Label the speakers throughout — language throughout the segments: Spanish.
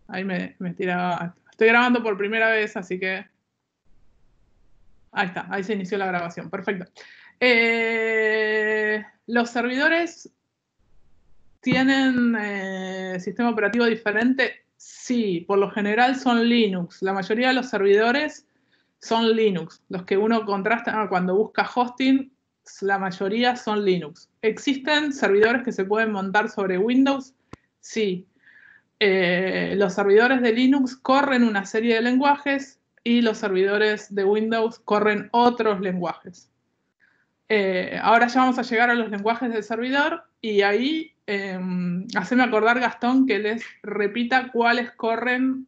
Speaker 1: Ahí me tiraba. Estoy grabando por primera vez, así que... Ahí está, ahí se inició la grabación. Perfecto. Los servidores tienen sistema operativo diferente. Sí, por lo general son Linux. La mayoría de los servidores son Linux. Los que uno contrasta cuando busca hosting, la mayoría son Linux. ¿Existen servidores que se pueden montar sobre Windows? Sí. Los servidores de Linux corren una serie de lenguajes y los servidores de Windows corren otros lenguajes. Ahora ya vamos a llegar a los lenguajes del servidor y ahí haceme acordar, Gastón, que les repita cuáles corren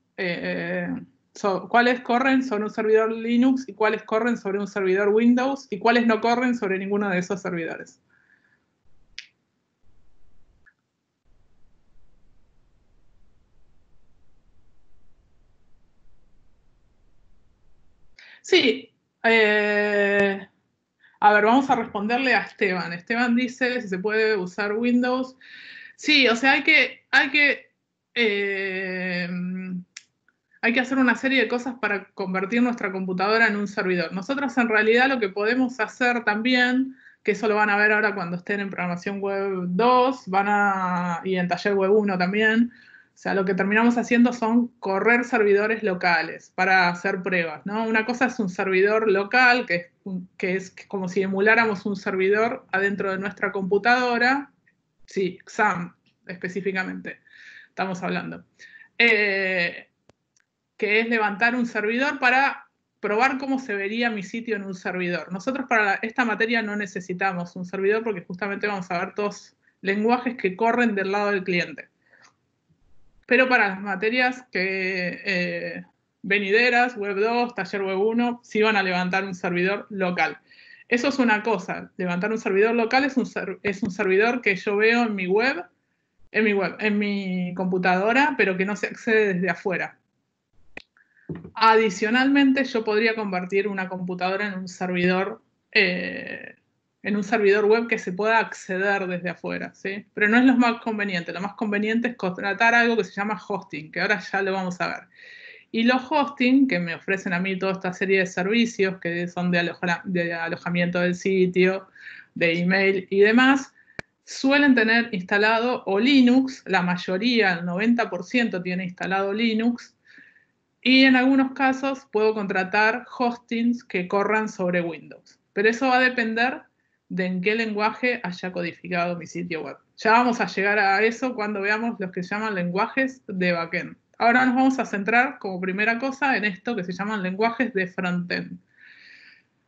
Speaker 1: sobre un servidor Linux y cuáles corren sobre un servidor Windows y cuáles no corren sobre ninguno de esos servidores. Sí. A ver, vamos a responderle a Esteban. Esteban dice si se puede usar Windows. Sí, o sea, eh, hay que hacer una serie de cosas para convertir nuestra computadora en un servidor. Nosotros en realidad lo que podemos hacer también, que eso lo van a ver ahora cuando estén en programación web 2, y en taller web 1 también. O sea, lo que terminamos haciendo son correr servidores locales para hacer pruebas, ¿no? Una cosa es un servidor local, que es como si emuláramos un servidor adentro de nuestra computadora. Sí, XAMPP específicamente estamos hablando. Que es levantar un servidor para probar cómo se vería mi sitio en un servidor. Nosotros para esta materia no necesitamos un servidor porque justamente vamos a ver todos lenguajes que corren del lado del cliente. Pero para las materias venideras, web 2, taller web 1, sí van a levantar un servidor local. Eso es una cosa. Levantar un servidor local es un servidor que yo veo en en mi computadora, pero que no se accede desde afuera. Adicionalmente, yo podría convertir una computadora en un servidor web que se pueda acceder desde afuera, ¿sí? Pero no es lo más conveniente. Lo más conveniente es contratar algo que se llama hosting, que ahora ya lo vamos a ver. Y los hosting, que me ofrecen a mí toda esta serie de servicios, que son de alojamiento del sitio, de email y demás, suelen tener instalado o Linux, la mayoría, el 90% tiene instalado Linux, y en algunos casos puedo contratar hostings que corran sobre Windows. Pero eso va a depender de en qué lenguaje haya codificado mi sitio web. Ya vamos a llegar a eso cuando veamos los que se llaman lenguajes de backend. Ahora nos vamos a centrar como primera cosa en esto que se llaman lenguajes de frontend.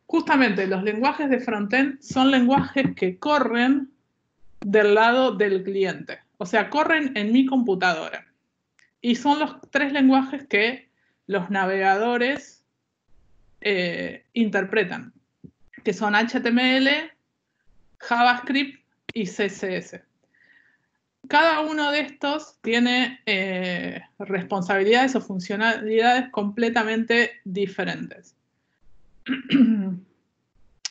Speaker 1: Justamente los lenguajes de frontend son lenguajes que corren del lado del cliente. O sea, corren en mi computadora. Y son los tres lenguajes que los navegadores interpretan, que son HTML, JavaScript y CSS. Cada uno de estos tiene responsabilidades o funcionalidades completamente diferentes.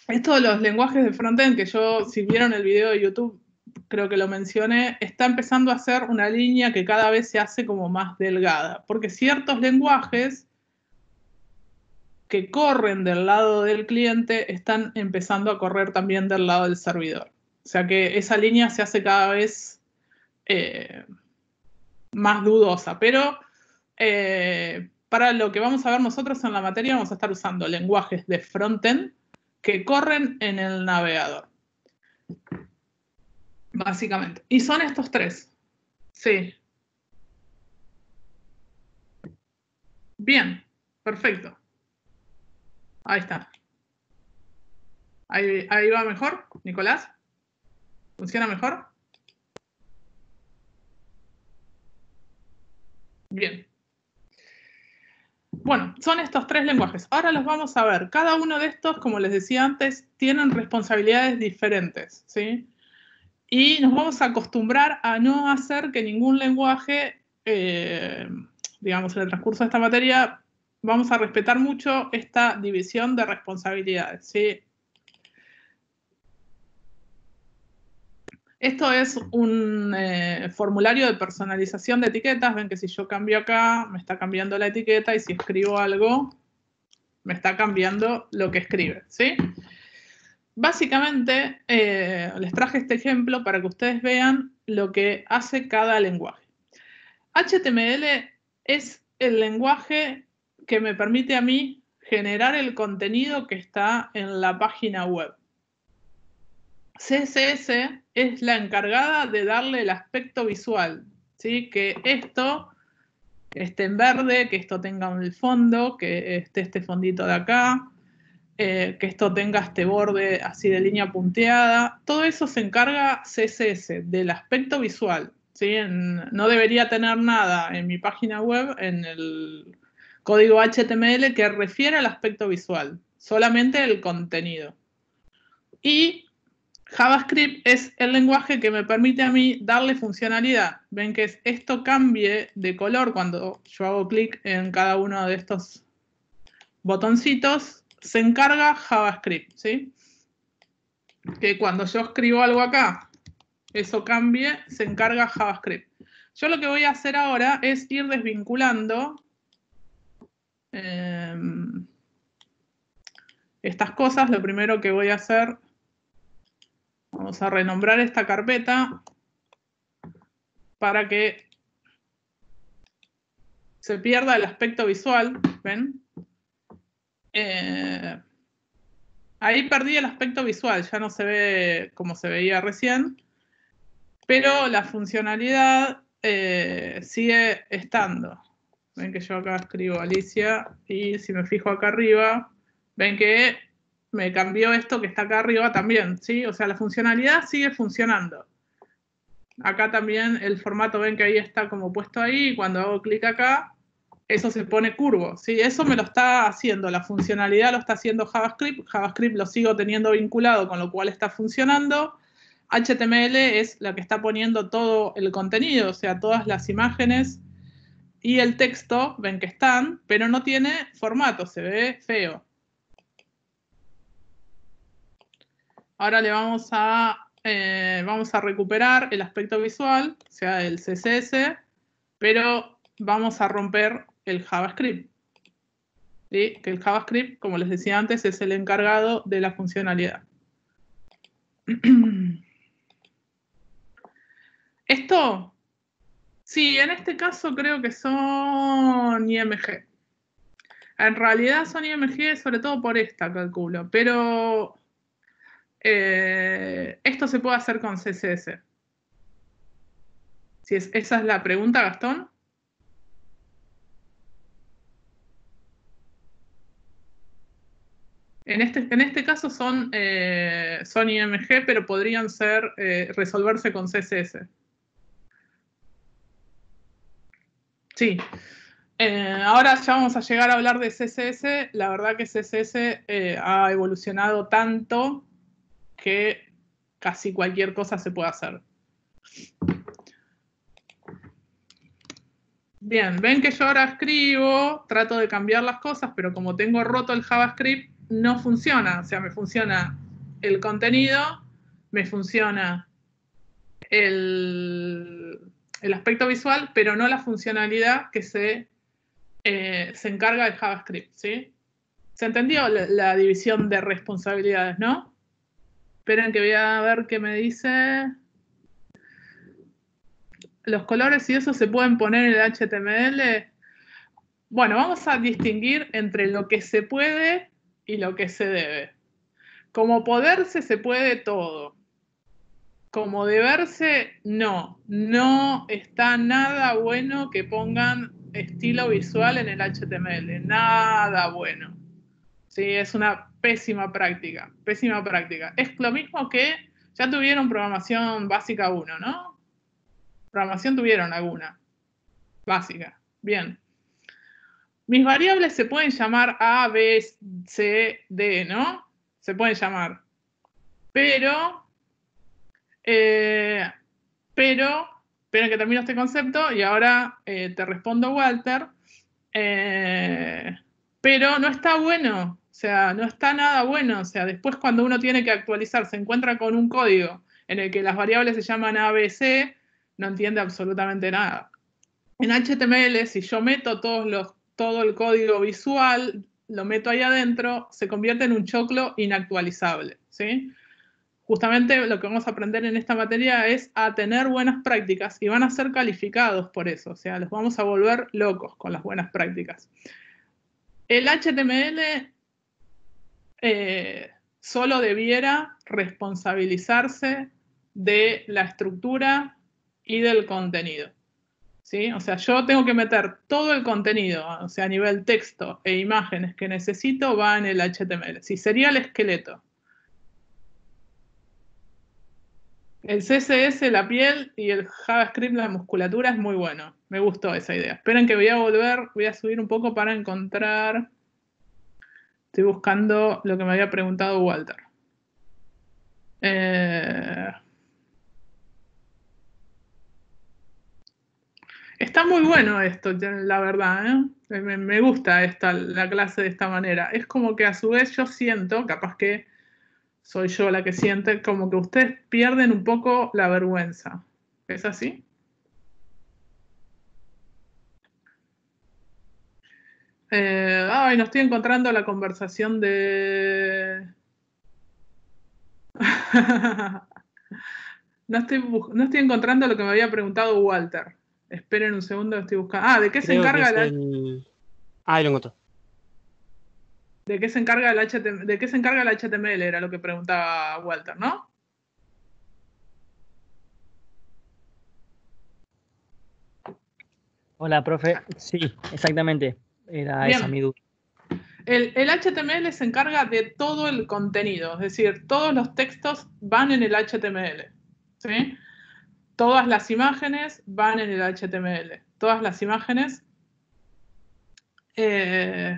Speaker 1: Esto de los lenguajes de frontend, que si vieron el video de YouTube, creo que lo mencioné, está empezando a ser una línea que cada vez se hace como más delgada, porque ciertos lenguajes que corren del lado del cliente están empezando a correr también del lado del servidor. O sea que esa línea se hace cada vez más dudosa, pero para lo que vamos a ver nosotros en la materia vamos a estar usando lenguajes de frontend que corren en el navegador, básicamente. Y son estos tres. Sí. Bien, perfecto. Ahí está. Ahí va mejor, Nicolás. ¿Funciona mejor? Bien. Bueno, son estos tres lenguajes. Ahora los vamos a ver. Cada uno de estos, como les decía antes, tienen responsabilidades diferentes, ¿sí? Y nos vamos a acostumbrar a no hacer que ningún lenguaje, digamos, en el transcurso de esta materia, vamos a respetar mucho esta división de responsabilidades, ¿sí? Esto es un formulario de personalización de etiquetas. Ven que si yo cambio acá, me está cambiando la etiqueta, y si escribo algo, me está cambiando lo que escribe, ¿sí? Básicamente, les traje este ejemplo para que ustedes vean lo que hace cada lenguaje. HTML es el lenguaje que me permite a mí generar el contenido que está en la página web. CSS es la encargada de darle el aspecto visual, ¿sí? Que esto esté en verde, que esto tenga un fondo, que esté este fondito de acá, que esto tenga este borde así de línea punteada. Todo eso se encarga CSS, del aspecto visual, ¿sí? No debería tener nada en mi página web, en el código HTML, que refiere al aspecto visual, solamente el contenido. Y JavaScript es el lenguaje que me permite a mí darle funcionalidad. Ven que esto cambie de color cuando yo hago clic en cada uno de estos botoncitos. Se encarga JavaScript, ¿sí? Que cuando yo escribo algo acá, eso cambie, se encarga JavaScript. Yo lo que voy a hacer ahora es ir desvinculando estas cosas. Lo primero que voy a hacer, vamos a renombrar esta carpeta para que se pierda el aspecto visual, ¿ven? Ahí perdí el aspecto visual, ya no se ve como se veía recién, pero la funcionalidad sigue estando. Ven que yo acá escribo Alicia, y si me fijo acá arriba, ven que me cambió esto que está acá arriba también, ¿sí? O sea, la funcionalidad sigue funcionando. Acá también el formato, ven que ahí está como puesto ahí, y cuando hago clic acá, eso se pone curvo, ¿sí? Eso me lo está haciendo, la funcionalidad lo está haciendo JavaScript. JavaScript lo sigo teniendo vinculado, con lo cual está funcionando. HTML es la que está poniendo todo el contenido, o sea, todas las imágenes y el texto, ven que están, pero no tiene formato, se ve feo. Ahora le vamos a recuperar el aspecto visual, o sea, el CSS, pero vamos a romper el JavaScript. ¿Sí? Que el JavaScript, como les decía antes, es el encargado de la funcionalidad. Esto, sí, en este caso creo que son IMG. En realidad son IMG sobre todo por esta, calculo, pero esto se puede hacer con CSS. Si esa es la pregunta, Gastón. En este caso son IMG, pero podrían resolverse con CSS. Sí. Ahora ya vamos a llegar a hablar de CSS. La verdad que CSS ha evolucionado tanto que casi cualquier cosa se puede hacer. Bien, ven que yo ahora escribo, trato de cambiar las cosas, pero como tengo roto el JavaScript, no funciona. O sea, me funciona el contenido, me funciona el aspecto visual, pero no la funcionalidad que se encarga de JavaScript, ¿sí? ¿Se entendió la división de responsabilidades, no? Esperen que voy a ver qué me dice. Los colores y eso se pueden poner en el HTML. Bueno, vamos a distinguir entre lo que se puede y lo que se debe. Como poderse se puede todo. Como deberse, no. No está nada bueno que pongan estilo visual en el HTML. Nada bueno. Sí, es una pésima práctica. Pésima práctica. Es lo mismo que ya tuvieron programación básica 1, ¿no? Programación tuvieron alguna. Básica. Bien. Mis variables se pueden llamar A, B, C, D, ¿no? Se pueden llamar. Pero, esperen que termino este concepto y ahora te respondo, Walter. Pero no está bueno, o sea, no está nada bueno. O sea, después cuando uno tiene que actualizar, se encuentra con un código en el que las variables se llaman A, B, C, no entiende absolutamente nada. En HTML, si yo meto todo el código visual, lo meto ahí adentro, se convierte en un choclo inactualizable, ¿sí? Justamente lo que vamos a aprender en esta materia es a tener buenas prácticas y van a ser calificados por eso, o sea, los vamos a volver locos con las buenas prácticas. El HTML solo debiera responsabilizarse de la estructura y del contenido, ¿sí? O sea, yo tengo que meter todo el contenido, o sea, a nivel texto e imágenes que necesito, va en el HTML. Si sería el esqueleto. El CSS, la piel, y el JavaScript, la musculatura, es muy bueno. Me gustó esa idea. Esperen que voy a subir un poco para encontrar. Estoy buscando lo que me había preguntado Walter. Está muy bueno esto, la verdad, ¿eh? Me gusta la clase de esta manera. Es como que a su vez yo siento, capaz que soy yo la que siente, como que ustedes pierden un poco la vergüenza. ¿Es así? Ay, no estoy encontrando la conversación de... No estoy encontrando lo que me había preguntado Walter. Esperen un segundo, estoy buscando. Ah, ¿de qué se
Speaker 2: Creo que
Speaker 1: encarga
Speaker 2: es el... Ah, lo encontré.
Speaker 1: ¿De qué se encarga el HTML? ¿De qué se encarga el HTML? Era lo que preguntaba Walter, ¿no?
Speaker 3: Hola, profe. Sí, exactamente. Era esa
Speaker 1: Bien.
Speaker 3: mi duda.
Speaker 1: El HTML se encarga de todo el contenido, es decir, todos los textos van en el HTML, ¿sí? Todas las imágenes van en el HTML. Todas las imágenes.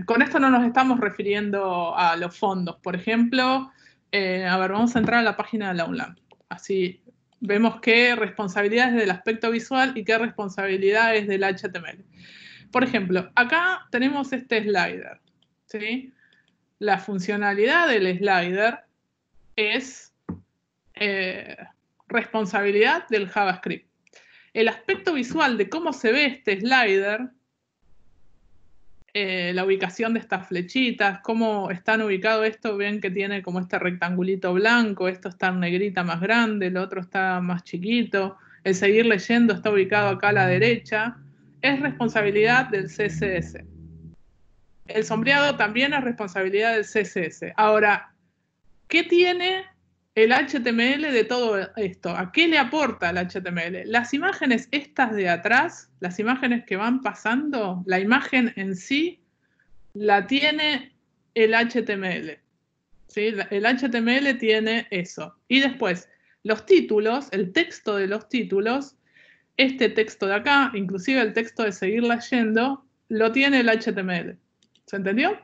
Speaker 1: Con esto no nos estamos refiriendo a los fondos. Por ejemplo, a ver, vamos a entrar a la página de la UNLAM. Así vemos qué responsabilidades del aspecto visual y qué responsabilidades del HTML. Por ejemplo, acá tenemos este slider, ¿sí? La funcionalidad del slider es responsabilidad del JavaScript. El aspecto visual de cómo se ve este slider, la ubicación de estas flechitas, cómo están ubicados esto, ven que tiene como este rectangulito blanco, esto está en negrita más grande, el otro está más chiquito, el seguir leyendo está ubicado acá a la derecha, es responsabilidad del CSS. El sombreado también es responsabilidad del CSS. Ahora, ¿qué tiene el HTML de todo esto? ¿A qué le aporta el HTML? Las imágenes estas de atrás, las imágenes que van pasando, la imagen en sí la tiene el HTML. ¿Sí? El HTML tiene eso. Y después, los títulos, el texto de los títulos, este texto de acá, inclusive el texto de seguir leyendo, lo tiene el HTML. ¿Se entendió?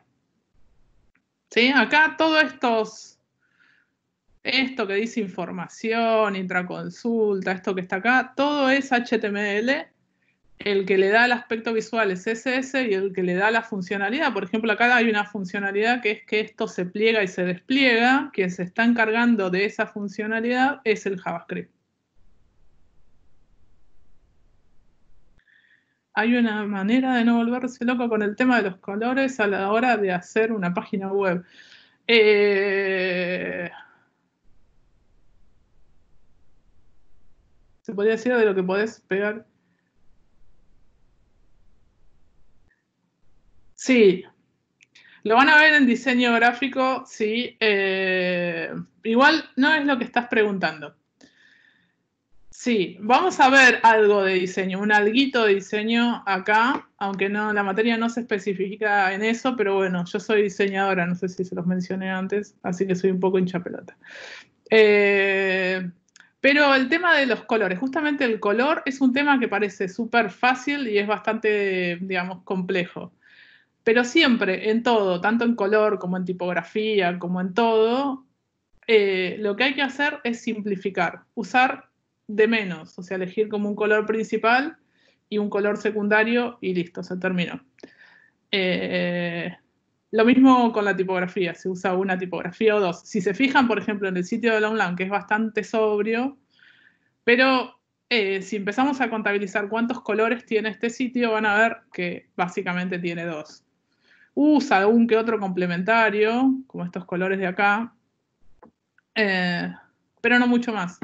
Speaker 1: ¿Sí? Acá todos esto que dice información, intraconsulta, esto que está acá, todo es HTML. El que le da el aspecto visual es CSS y el que le da la funcionalidad. Por ejemplo, acá hay una funcionalidad que es que esto se pliega y se despliega. Quien se está encargando de esa funcionalidad es el JavaScript. Hay una manera de no volverse loco con el tema de los colores a la hora de hacer una página web. Se podría decir de lo que podés pegar. Sí, lo van a ver en diseño gráfico, sí. Igual no es lo que estás preguntando. Sí, vamos a ver algo de diseño, un alguito de diseño acá, aunque no, la materia no se especifica en eso, pero bueno, yo soy diseñadora, no sé si se los mencioné antes, así que soy un poco hincha pelota. Pero el tema de los colores, justamente el color es un tema que parece súper fácil y es bastante, digamos, complejo. Pero siempre, en todo, tanto en color como en tipografía, como en todo, lo que hay que hacer es simplificar, usar de menos, o sea, elegir como un color principal y un color secundario y listo, se terminó. Lo mismo con la tipografía, se usa una tipografía o dos. Si se fijan, por ejemplo, en el sitio de Longlang, que es bastante sobrio, pero si empezamos a contabilizar cuántos colores tiene este sitio, van a ver que básicamente tiene 2. Usa algún que otro complementario, como estos colores de acá, pero no mucho más.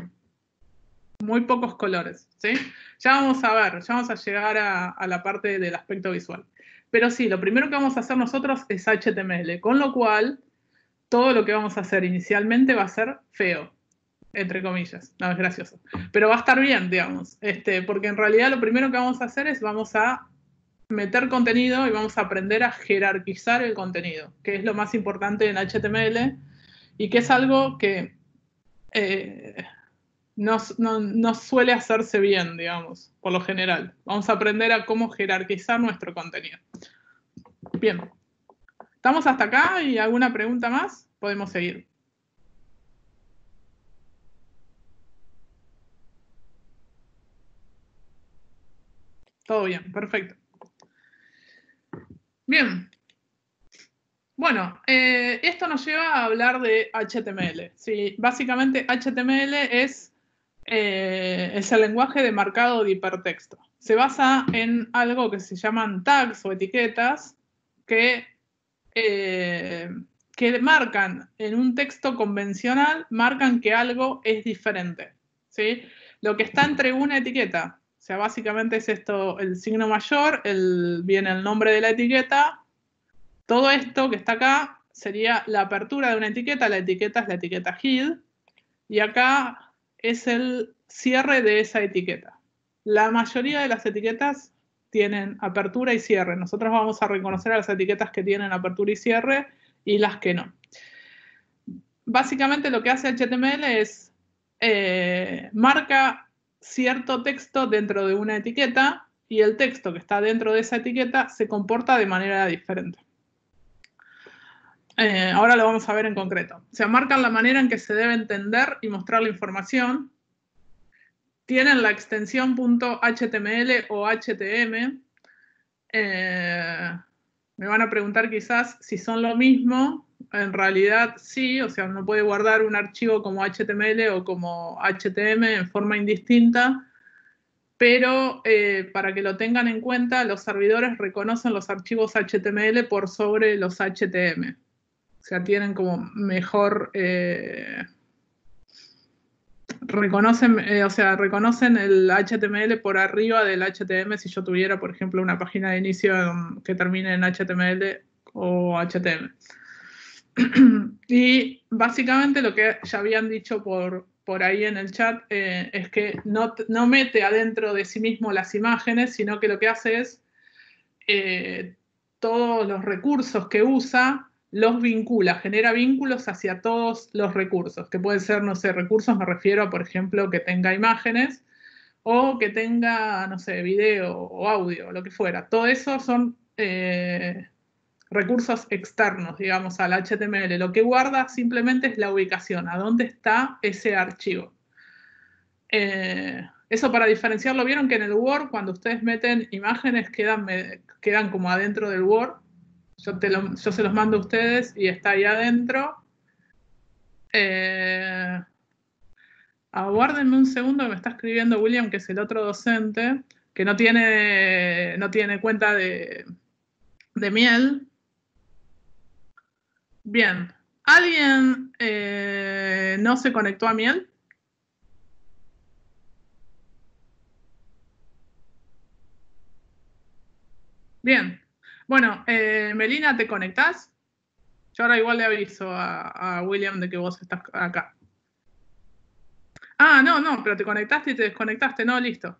Speaker 1: Muy pocos colores, ¿sí? Ya vamos a ver, ya vamos a llegar a la parte del aspecto visual. Pero sí, lo primero que vamos a hacer nosotros es HTML, con lo cual todo lo que vamos a hacer inicialmente va a ser feo, entre comillas, no es gracioso, pero va a estar bien, digamos, porque en realidad lo primero que vamos a hacer es vamos a meter contenido y vamos a aprender a jerarquizar el contenido, que es lo más importante en HTML y que es algo que no suele hacerse bien, digamos, por lo general. Vamos a aprender a cómo jerarquizar nuestro contenido. Bien. ¿Estamos hasta acá? ¿Y alguna pregunta más? Podemos seguir. Todo bien, perfecto. Bien. Bueno, esto nos lleva a hablar de HTML. ¿Sí? Básicamente, HTML es el lenguaje de marcado de hipertexto. Se basa en algo que se llaman tags o etiquetas que marcan en un texto convencional, marcan que algo es diferente. ¿Sí? Lo que está entre una etiqueta, o sea, básicamente es esto, el signo mayor, viene el nombre de la etiqueta. Todo esto que está acá sería la apertura de una etiqueta. La etiqueta es la etiqueta head. Y acá es el cierre de esa etiqueta. La mayoría de las etiquetas tienen apertura y cierre. Nosotros vamos a reconocer a las etiquetas que tienen apertura y cierre y las que no. Básicamente lo que hace HTML es marca cierto texto dentro de una etiqueta y el texto que está dentro de esa etiqueta se comporta de manera diferente. Ahora lo vamos a ver en concreto. O sea, marcan la manera en que se debe entender y mostrar la información. Tienen la extensión .html o htm. Me van a preguntar quizás si son lo mismo. En realidad sí, o sea, uno puede guardar un archivo como HTML o como HTM en forma indistinta, pero para que lo tengan en cuenta, los servidores reconocen los archivos HTML por sobre los HTM. O sea, tienen como mejor... reconocen el HTML por arriba del HTM si yo tuviera, por ejemplo, una página de inicio que termine en HTML o HTM. Y básicamente lo que ya habían dicho por ahí en el chat es que no mete adentro de sí mismo las imágenes, sino que lo que hace es todos los recursos que usa los vincula, genera vínculos hacia todos los recursos, que pueden ser, no sé, recursos me refiero a, por ejemplo, que tenga imágenes o que tenga, no sé, video o audio, lo que fuera. Todo eso son recursos externos, digamos, al HTML. Lo que guarda simplemente es la ubicación, a dónde está ese archivo. Eso para diferenciarlo, vieron que en el Word, cuando ustedes meten imágenes, quedan como adentro del Word. Yo se los mando a ustedes y está ahí adentro. Aguárdenme un segundo que me está escribiendo William, que es el otro docente, que no tiene cuenta de Miel. Bien. ¿Alguien no se conectó a Miel? Bien. Bueno, Melina, ¿te conectás? Yo ahora igual le aviso a William de que vos estás acá. Ah, no, pero te conectaste y te desconectaste. No, listo.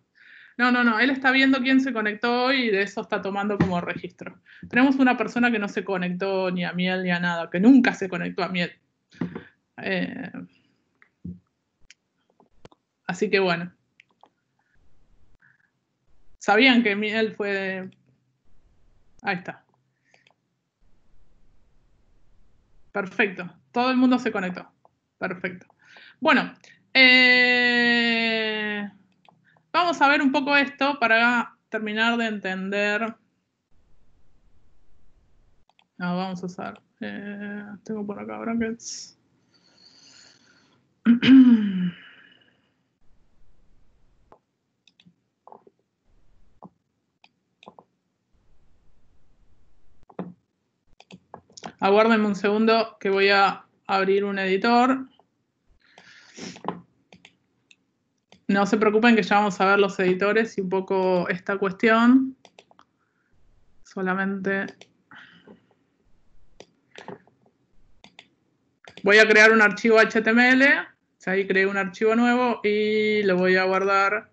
Speaker 1: No, él está viendo quién se conectó y de eso está tomando como registro. Tenemos una persona que no se conectó ni a Miel ni a nada, que nunca se conectó a Miel. Así que bueno. ¿Sabían que Miel fue...? Ahí está. Perfecto. Todo el mundo se conectó. Perfecto. Bueno. Vamos a ver un poco esto para terminar de entender No, vamos a usar. Tengo por acá brackets. Aguárdenme un segundo que voy a abrir un editor. No se preocupen que ya vamos a ver los editores y un poco esta cuestión. Solamente voy a crear un archivo HTML. Ahí creé un archivo nuevo y lo voy a guardar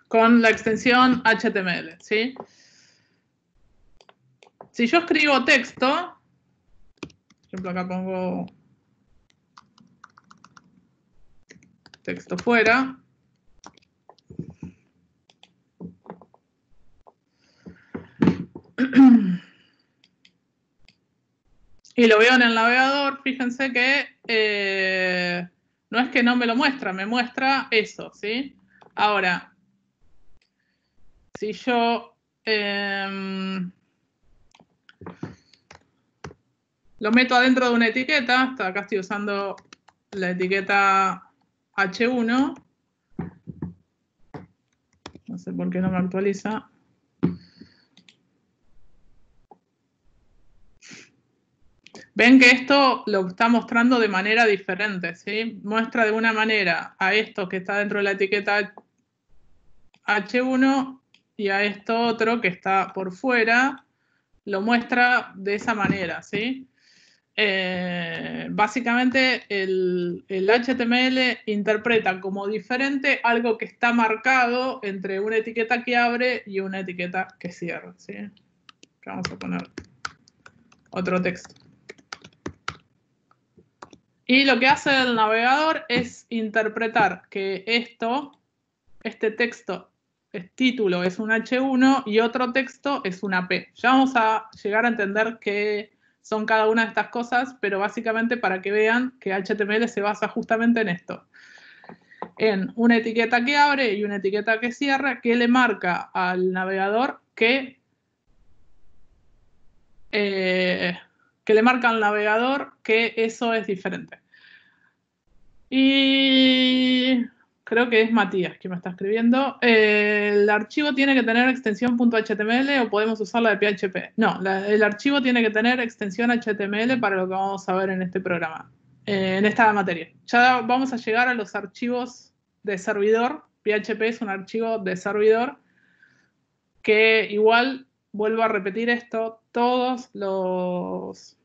Speaker 1: con la extensión HTML, ¿sí? Si yo escribo texto, por ejemplo acá pongo texto fuera, y lo veo en el navegador, fíjense que no es que no me lo muestra, me muestra eso, ¿sí? Ahora, si yo lo meto adentro de una etiqueta, acá estoy usando la etiqueta H1, no sé por qué no me actualiza. Ven que esto lo está mostrando de manera diferente, ¿sí? Muestra de una manera a esto que está dentro de la etiqueta H1 y a esto otro que está por fuera, lo muestra de esa manera, ¿sí? Básicamente el HTML interpreta como diferente algo que está marcado entre una etiqueta que abre y una etiqueta que cierra, ¿sí? Acá vamos a poner otro texto. Y lo que hace el navegador es interpretar que este texto, el título es un H1 y otro texto es una P. Ya vamos a llegar a entender qué son cada una de estas cosas, pero básicamente para que vean que HTML se basa justamente en esto. En una etiqueta que abre y una etiqueta que cierra, que le marca al navegador que le marca al navegador que eso es diferente. Y creo que es Matías que me está escribiendo. ¿El archivo tiene que tener extensión .html o podemos usarla de PHP? No, el archivo tiene que tener extensión HTML para lo que vamos a ver en este programa, en esta materia. Ya vamos a llegar a los archivos de servidor. PHP es un archivo de servidor que igual, vuelvo a repetir esto, todos los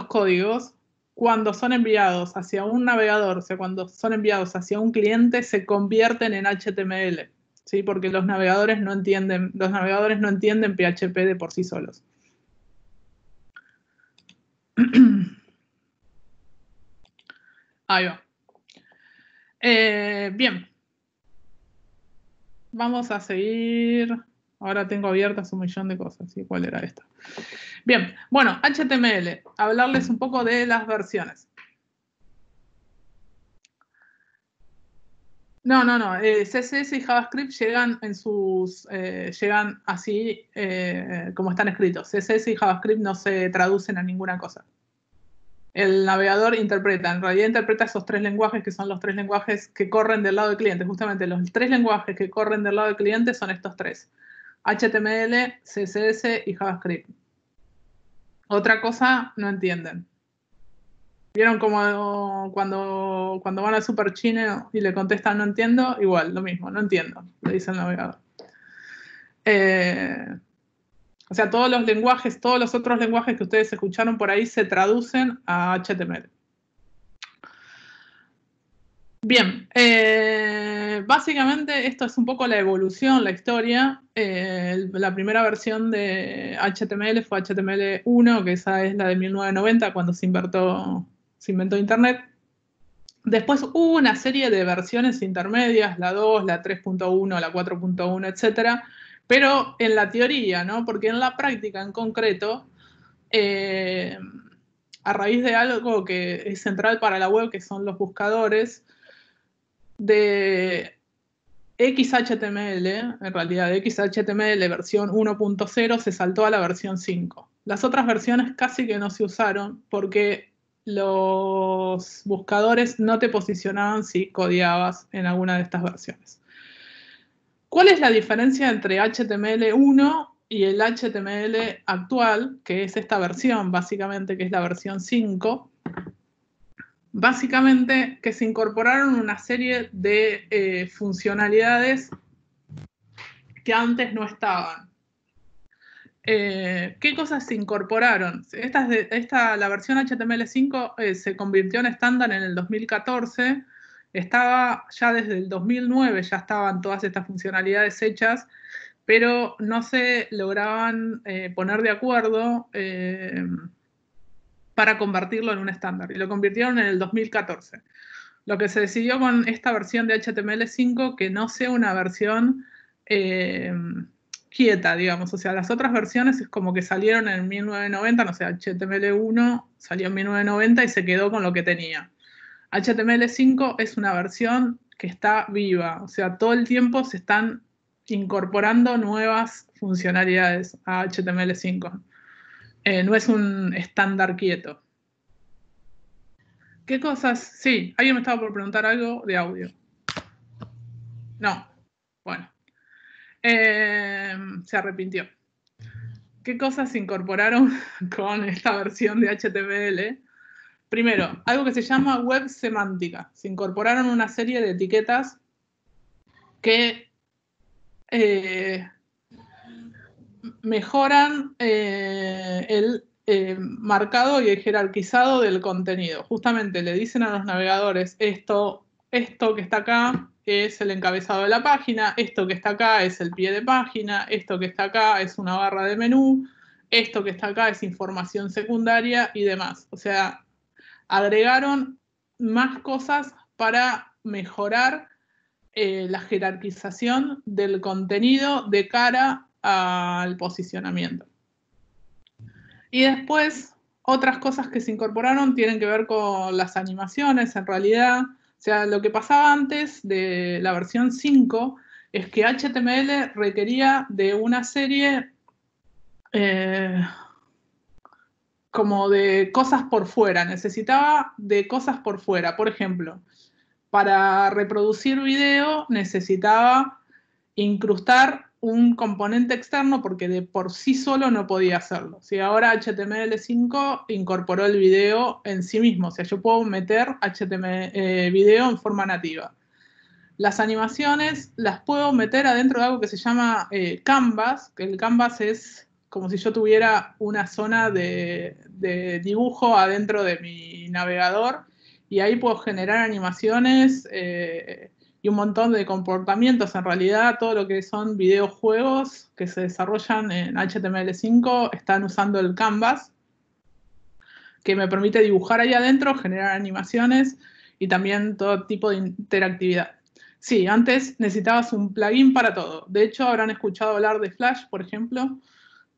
Speaker 1: códigos cuando son enviados hacia un navegador, o sea, cuando son enviados hacia un cliente, se convierten en HTML, ¿sí? Porque los navegadores no entienden PHP de por sí solos. Ahí va. Bien. Vamos a seguir. Ahora tengo abiertas un millón de cosas, ¿sí? ¿Cuál era esta? Bien, bueno, HTML. Hablarles un poco de las versiones. No. CSS y JavaScript llegan llegan así como están escritos. CSS y JavaScript no se traducen a ninguna cosa. El navegador en realidad interpreta esos tres lenguajes que son los tres lenguajes que corren del lado del cliente. Justamente los tres lenguajes que corren del lado del cliente son estos tres: HTML, CSS y JavaScript. Otra cosa no entienden. ¿Vieron como cuando van al super chino y le contestan no entiendo? Igual, lo mismo, no entiendo, le dice el navegador. O sea, todos los otros lenguajes que ustedes escucharon por ahí se traducen a HTML. Bien, básicamente esto es un poco la evolución, la historia. La primera versión de HTML fue HTML1, que esa es la de 1990, cuando se inventó Internet. Después hubo una serie de versiones intermedias, la 2, la 3.1, la 4.1, etc. Pero en la teoría, ¿no? Porque en la práctica, en concreto, a raíz de algo que es central para la web, que son los buscadores, XHTML, en realidad XHTML versión 1.0 se saltó a la versión 5. Las otras versiones casi que no se usaron porque los buscadores no te posicionaban si codiabas en alguna de estas versiones. ¿Cuál es la diferencia entre HTML1 y el HTML actual, que es esta versión, básicamente, que es la versión 5? Básicamente que se incorporaron una serie de funcionalidades que antes no estaban. ¿Qué cosas se incorporaron? La versión HTML5 se convirtió en estándar en el 2014. Estaba ya desde el 2009, ya estaban todas estas funcionalidades hechas, pero no se lograban poner de acuerdo para convertirlo en un estándar. Y lo convirtieron en el 2014. Lo que se decidió con esta versión de HTML5, que no sea una versión quieta, digamos. O sea, las otras versiones es como que salieron en 1990, no sé, HTML1 salió en 1990 y se quedó con lo que tenía. HTML5 es una versión que está viva, o sea, todo el tiempo se están incorporando nuevas funcionalidades a HTML5. No es un estándar quieto. ¿Qué cosas? Sí, alguien me estaba por preguntar algo de audio. No. Bueno. Se arrepintió. ¿Qué cosas se incorporaron con esta versión de HTML? Primero, algo que se llama web semántica. Se incorporaron una serie de etiquetas que mejoran el marcado y el jerarquizado del contenido. Justamente le dicen a los navegadores, esto que está acá es el encabezado de la página, esto que está acá es el pie de página, esto que está acá es una barra de menú, esto que está acá es información secundaria y demás. O sea, agregaron más cosas para mejorar la jerarquización del contenido de cara al posicionamiento. Y después, otras cosas que se incorporaron tienen que ver con las animaciones, en realidad. O sea, lo que pasaba antes de la versión 5 es que HTML requería de una serie como de cosas por fuera, necesitaba de cosas por fuera. Por ejemplo, para reproducir video necesitaba incrustar un componente externo porque de por sí solo no podía hacerlo. Si ahora HTML5 incorporó el video en sí mismo, o sea, yo puedo meter video en forma nativa. Las animaciones las puedo meter adentro de algo que se llama Canvas, que el Canvas es como si yo tuviera una zona de dibujo adentro de mi navegador y ahí puedo generar animaciones y un montón de comportamientos. En realidad, todo lo que son videojuegos que se desarrollan en HTML5 están usando el Canvas, que me permite dibujar ahí adentro, generar animaciones y también todo tipo de interactividad. Sí, antes necesitabas un plugin para todo. De hecho, habrán escuchado hablar de Flash, por ejemplo.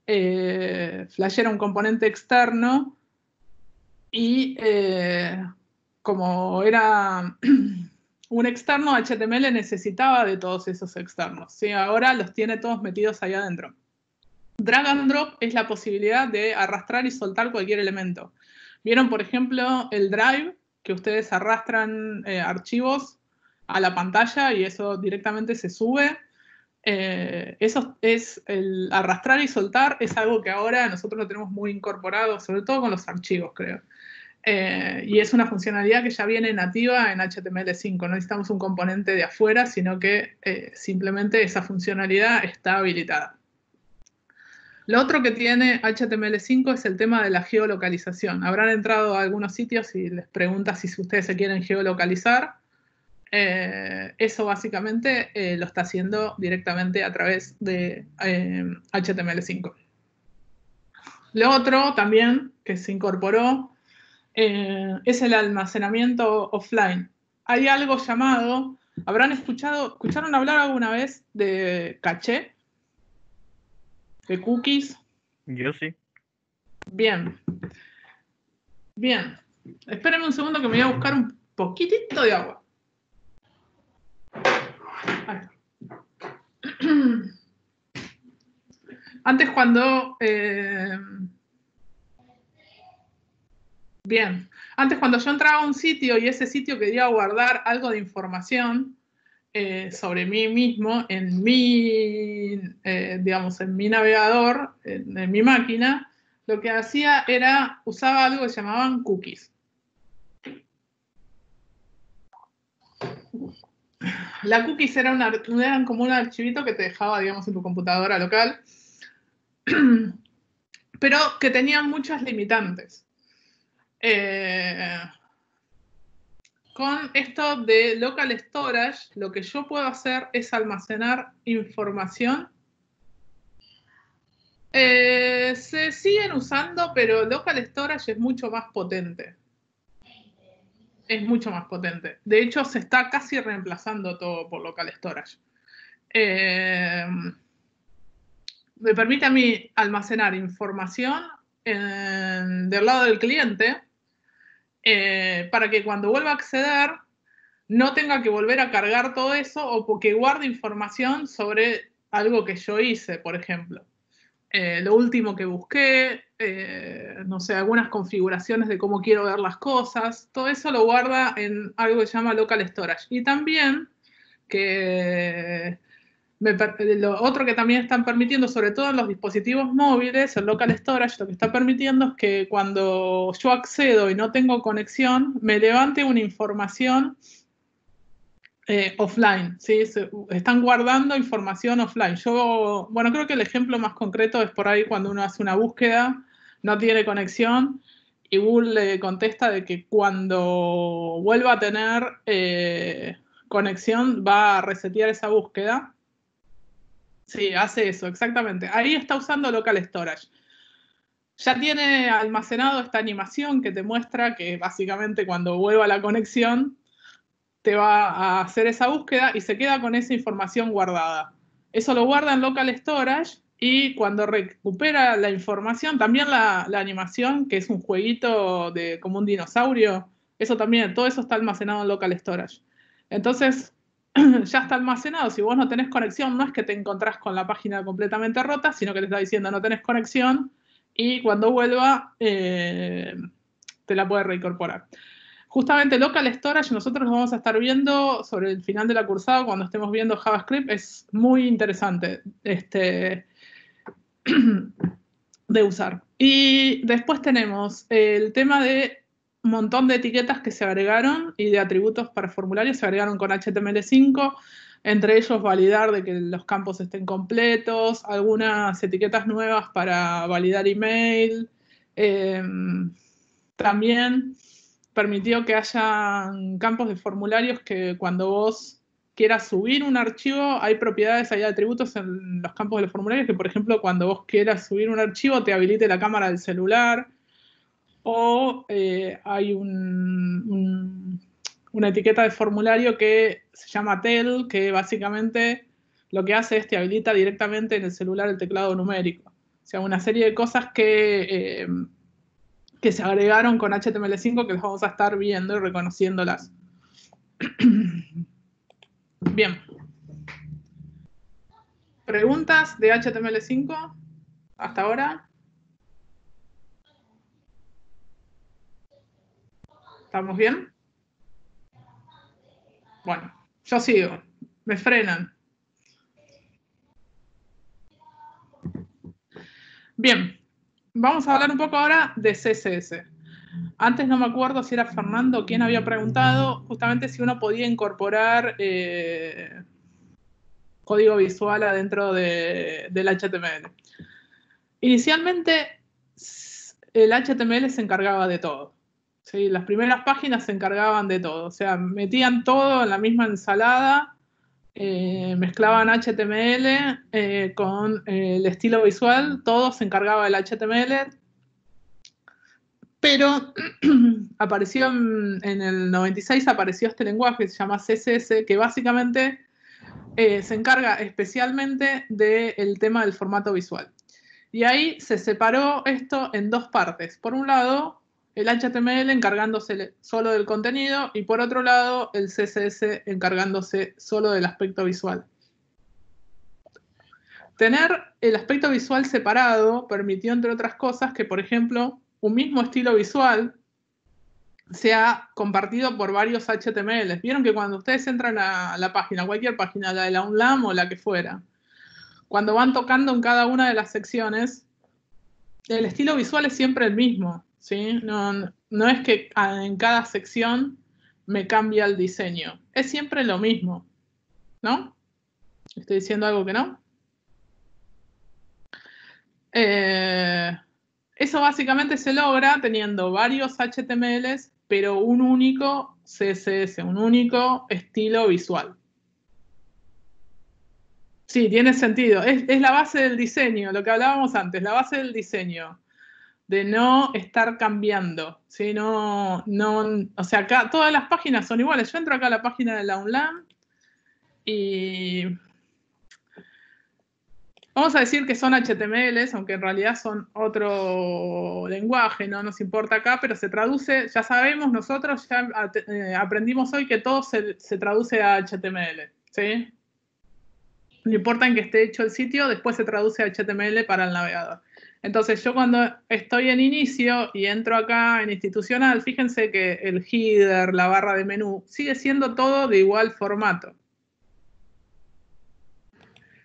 Speaker 1: Flash era un componente externo y como era un externo, HTML necesitaba de todos esos externos. ¿Sí? Ahora los tiene todos metidos ahí adentro. Drag and drop es la posibilidad de arrastrar y soltar cualquier elemento. ¿Vieron, por ejemplo, el Drive? Que ustedes arrastran archivos a la pantalla y eso directamente se sube. Eso es el arrastrar y soltar, es algo que ahora nosotros lo tenemos muy incorporado, sobre todo con los archivos, creo. Y es una funcionalidad que ya viene nativa en HTML5. No necesitamos un componente de afuera, sino que simplemente esa funcionalidad está habilitada. Lo otro que tiene HTML5 es el tema de la geolocalización. Habrán entrado a algunos sitios y les pregunta si ustedes se quieren geolocalizar. Eso básicamente lo está haciendo directamente a través de HTML5. Lo otro también que se incorporó es el almacenamiento offline. Hay algo llamado, ¿escucharon hablar alguna vez de caché? ¿De cookies?
Speaker 2: Yo sí.
Speaker 1: Bien. Bien. Espérenme un segundo que me voy a buscar un poquitito de agua. Ahí está. Antes cuando... bien. Antes cuando yo entraba a un sitio y ese sitio quería guardar algo de información sobre mí mismo en mi, digamos, en mi navegador, en mi máquina, lo que hacía era, usaba algo que se llamaban cookies. La cookies eran como un archivito que te dejaba, digamos, en tu computadora local, pero que tenían muchas limitantes. Con esto de local storage, lo que yo puedo hacer es almacenar información. Se siguen usando, pero local storage es mucho más potente. Es mucho más potente. De hecho, se está casi reemplazando todo por local storage. Me permite a mí almacenar información del lado del cliente para que cuando vuelva a acceder no tenga que volver a cargar todo eso o porque guarde información sobre algo que yo hice, por ejemplo. Lo último que busqué, no sé, algunas configuraciones de cómo quiero ver las cosas, todo eso lo guarda en algo que se llama local storage. Y también que lo otro que también están permitiendo, sobre todo en los dispositivos móviles, el local storage, lo que está permitiendo es que cuando yo accedo y no tengo conexión, me levante una información offline, ¿sí? Están guardando información offline. Yo, bueno, creo que el ejemplo más concreto es por ahí cuando uno hace una búsqueda, no tiene conexión, y Google le contesta de que cuando vuelva a tener conexión va a resetear esa búsqueda. Sí, hace eso, exactamente. Ahí está usando local storage. Ya tiene almacenado esta animación que te muestra que básicamente cuando vuelva la conexión te va a hacer esa búsqueda y se queda con esa información guardada. Eso lo guarda en local storage y cuando recupera la información, también la animación, que es un jueguito de como un dinosaurio, eso también, todo eso está almacenado en local storage. Entonces, ya está almacenado. Si vos no tenés conexión, no es que te encontrás con la página completamente rota, sino que te está diciendo no tenés conexión y cuando vuelva te la puede reincorporar. Justamente local storage nosotros lo vamos a estar viendo sobre el final de la cursada cuando estemos viendo JavaScript. Es muy interesante de usar. Y después tenemos el tema de un montón de etiquetas que se agregaron y de atributos para formularios se agregaron con HTML5, entre ellos validar de que los campos estén completos, algunas etiquetas nuevas para validar email, también permitió que hayan campos de formularios que cuando vos quieras subir un archivo, hay propiedades, hay atributos en los campos de los formularios que, por ejemplo, cuando vos quieras subir un archivo, te habilite la cámara del celular, o hay una etiqueta de formulario que se llama tel, que básicamente lo que hace es te habilita directamente en el celular el teclado numérico. O sea, una serie de cosas que se agregaron con HTML5 que las vamos a estar viendo y reconociéndolas. Bien. ¿Preguntas de HTML5 hasta ahora? ¿Estamos bien? Bueno, yo sigo. Me frenan. Bien. Vamos a hablar un poco ahora de CSS. Antes no me acuerdo si era Fernando quien había preguntado justamente si uno podía incorporar código visual adentro del HTML. Inicialmente, el HTML se encargaba de todo. ¿Sí? Las primeras páginas se encargaban de todo. O sea, metían todo en la misma ensalada, mezclaban HTML con el estilo visual, todo se encargaba del HTML. Pero apareció en el 96, apareció este lenguaje que se llama CSS, que básicamente se encarga especialmente del tema del formato visual. Y ahí se separó esto en dos partes. Por un lado, el HTML encargándose solo del contenido y por otro lado, el CSS encargándose solo del aspecto visual. Tener el aspecto visual separado permitió, entre otras cosas, que, por ejemplo, un mismo estilo visual sea compartido por varios HTML. Vieron que cuando ustedes entran a la página, cualquier página, la de la UNLAM o la que fuera, cuando van tocando en cada una de las secciones, el estilo visual es siempre el mismo, ¿sí? No es que en cada sección me cambia el diseño. Es siempre lo mismo, ¿no? ¿Estoy diciendo algo que no? Eso básicamente se logra teniendo varios HTMLs, pero un único CSS, un único estilo visual. Sí, tiene sentido. Es la base del diseño, lo que hablábamos antes, la base del diseño, de no estar cambiando, ¿sí? O sea, acá todas las páginas son iguales. Yo entro acá a la página de la UNLAM y vamos a decir que son HTMLs, aunque en realidad son otro lenguaje, no nos importa acá, pero se traduce, ya sabemos nosotros, ya aprendimos hoy que todo se traduce a HTML, ¿sí? No importa en que esté hecho el sitio, después se traduce a HTML para el navegador. Entonces yo cuando estoy en inicio y entro acá en institucional, fíjense que el header, la barra de menú, sigue siendo todo de igual formato.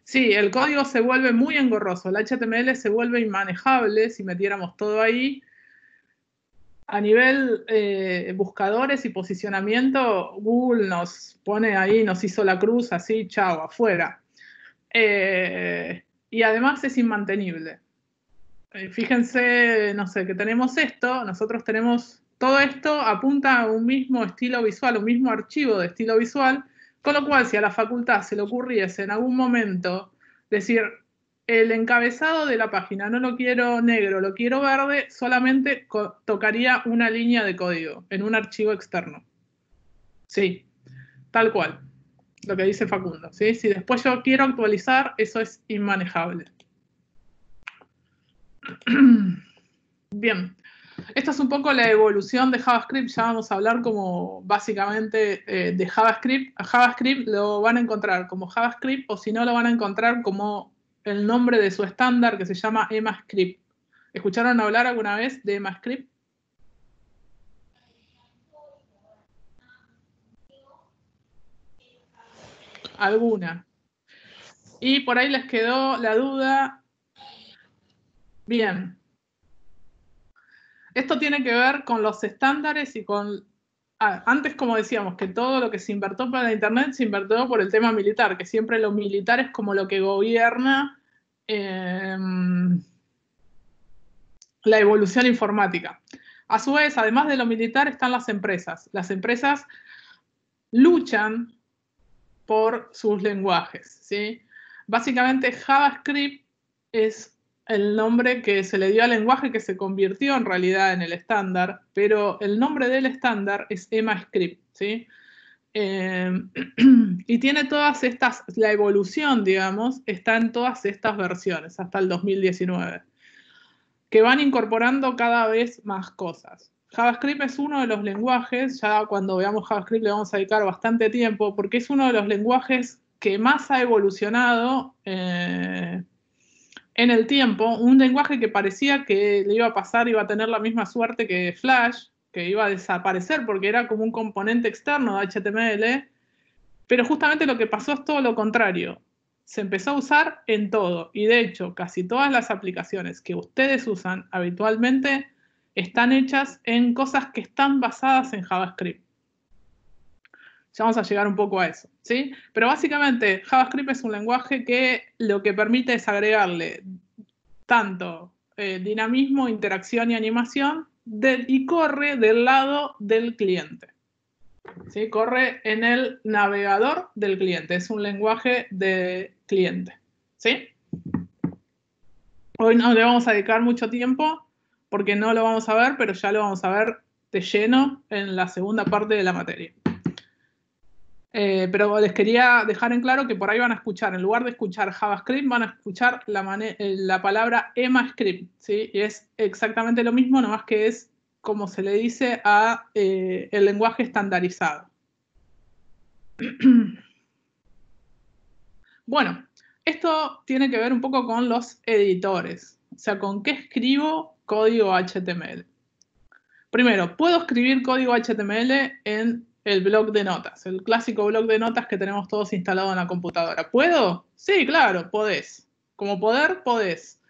Speaker 1: Sí, el código se vuelve muy engorroso, el HTML se vuelve inmanejable si metiéramos todo ahí. A nivel buscadores y posicionamiento, Google nos pone ahí, nos hizo la cruz así, chao, afuera. Y además es inmantenible. Fíjense, no sé, que tenemos esto, nosotros tenemos todo esto, apunta a un mismo estilo visual, un mismo archivo de estilo visual, con lo cual si a la facultad se le ocurriese en algún momento decir, el encabezado de la página no lo quiero negro, lo quiero verde, solamente tocaría una línea de código en un archivo externo. Sí, tal cual, lo que dice Facundo, ¿sí? Si después yo quiero actualizar, eso es inmanejable. Bien, esta es un poco la evolución de JavaScript. Ya vamos a hablar como básicamente de JavaScript. A JavaScript lo van a encontrar como JavaScript o si no lo van a encontrar como el nombre de su estándar que se llama EMAScript. ¿Escucharon hablar alguna vez de EMAScript? Alguna. Y por ahí les quedó la duda. Bien. Esto tiene que ver con los estándares y con... antes, como decíamos, que todo lo que se invirtió para Internet se invirtió por el tema militar, que siempre lo militar es como lo que gobierna la evolución informática. A su vez, además de lo militar, están las empresas. Las empresas luchan por sus lenguajes, ¿sí? Básicamente, JavaScript es el nombre que se le dio al lenguaje que se convirtió en realidad en el estándar, pero el nombre del estándar es EMAScript, ¿sí? Y tiene todas estas, la evolución, digamos, está en todas estas versiones hasta el 2019, que van incorporando cada vez más cosas. JavaScript es uno de los lenguajes, ya cuando veamos JavaScript le vamos a dedicar bastante tiempo, porque es uno de los lenguajes que más ha evolucionado en el tiempo, un lenguaje que parecía que le iba a pasar, iba a tener la misma suerte que Flash, que iba a desaparecer porque era como un componente externo de HTML, pero justamente lo que pasó es todo lo contrario. Se empezó a usar en todo y de hecho casi todas las aplicaciones que ustedes usan habitualmente están hechas en cosas que están basadas en JavaScript. Ya vamos a llegar un poco a eso, ¿sí? Pero básicamente JavaScript es un lenguaje que lo que permite es agregarle tanto dinamismo, interacción y animación y corre del lado del cliente. ¿Sí? Corre en el navegador del cliente, es un lenguaje de cliente. ¿Sí? Hoy no le vamos a dedicar mucho tiempo porque no lo vamos a ver, pero ya lo vamos a ver de lleno en la segunda parte de la materia. Pero les quería dejar en claro que por ahí van a escuchar, en lugar de escuchar JavaScript, van a escuchar la palabra EMAScript, ¿sí? Y es exactamente lo mismo, nomás que es como se le dice a el lenguaje estandarizado. Bueno, Esto tiene que ver un poco con los editores, o sea, con qué escribo código HTML. Primero, puedo escribir código HTML en el bloc de notas, el clásico bloc de notas que tenemos todos instalado en la computadora. ¿Puedo? Sí, claro, podés. Como poder, podés.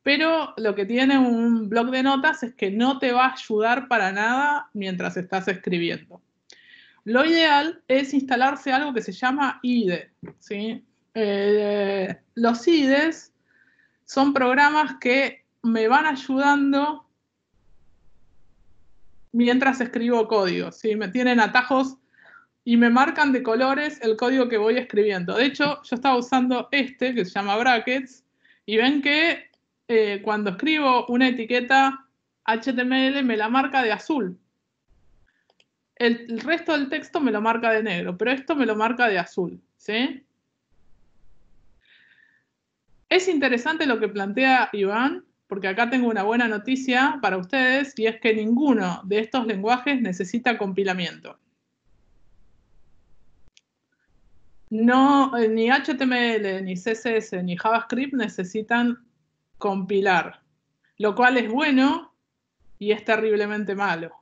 Speaker 1: Pero lo que tiene un bloc de notas es que no te va a ayudar para nada mientras estás escribiendo. Lo ideal es instalarse algo que se llama IDE, ¿sí? Los IDEs son programas que me van ayudando mientras escribo código, ¿sí? Me tienen atajos y me marcan de colores el código que voy escribiendo. De hecho, yo estaba usando este, que se llama Brackets, y ven que cuando escribo una etiqueta HTML me la marca de azul. El resto del texto me lo marca de negro, pero esto me lo marca de azul, ¿sí? Es interesante lo que plantea Iván, porque acá tengo una buena noticia para ustedes, y es que ninguno de estos lenguajes necesita compilamiento. No, ni HTML, ni CSS, ni JavaScript necesitan compilar, lo cual es bueno y es terriblemente malo.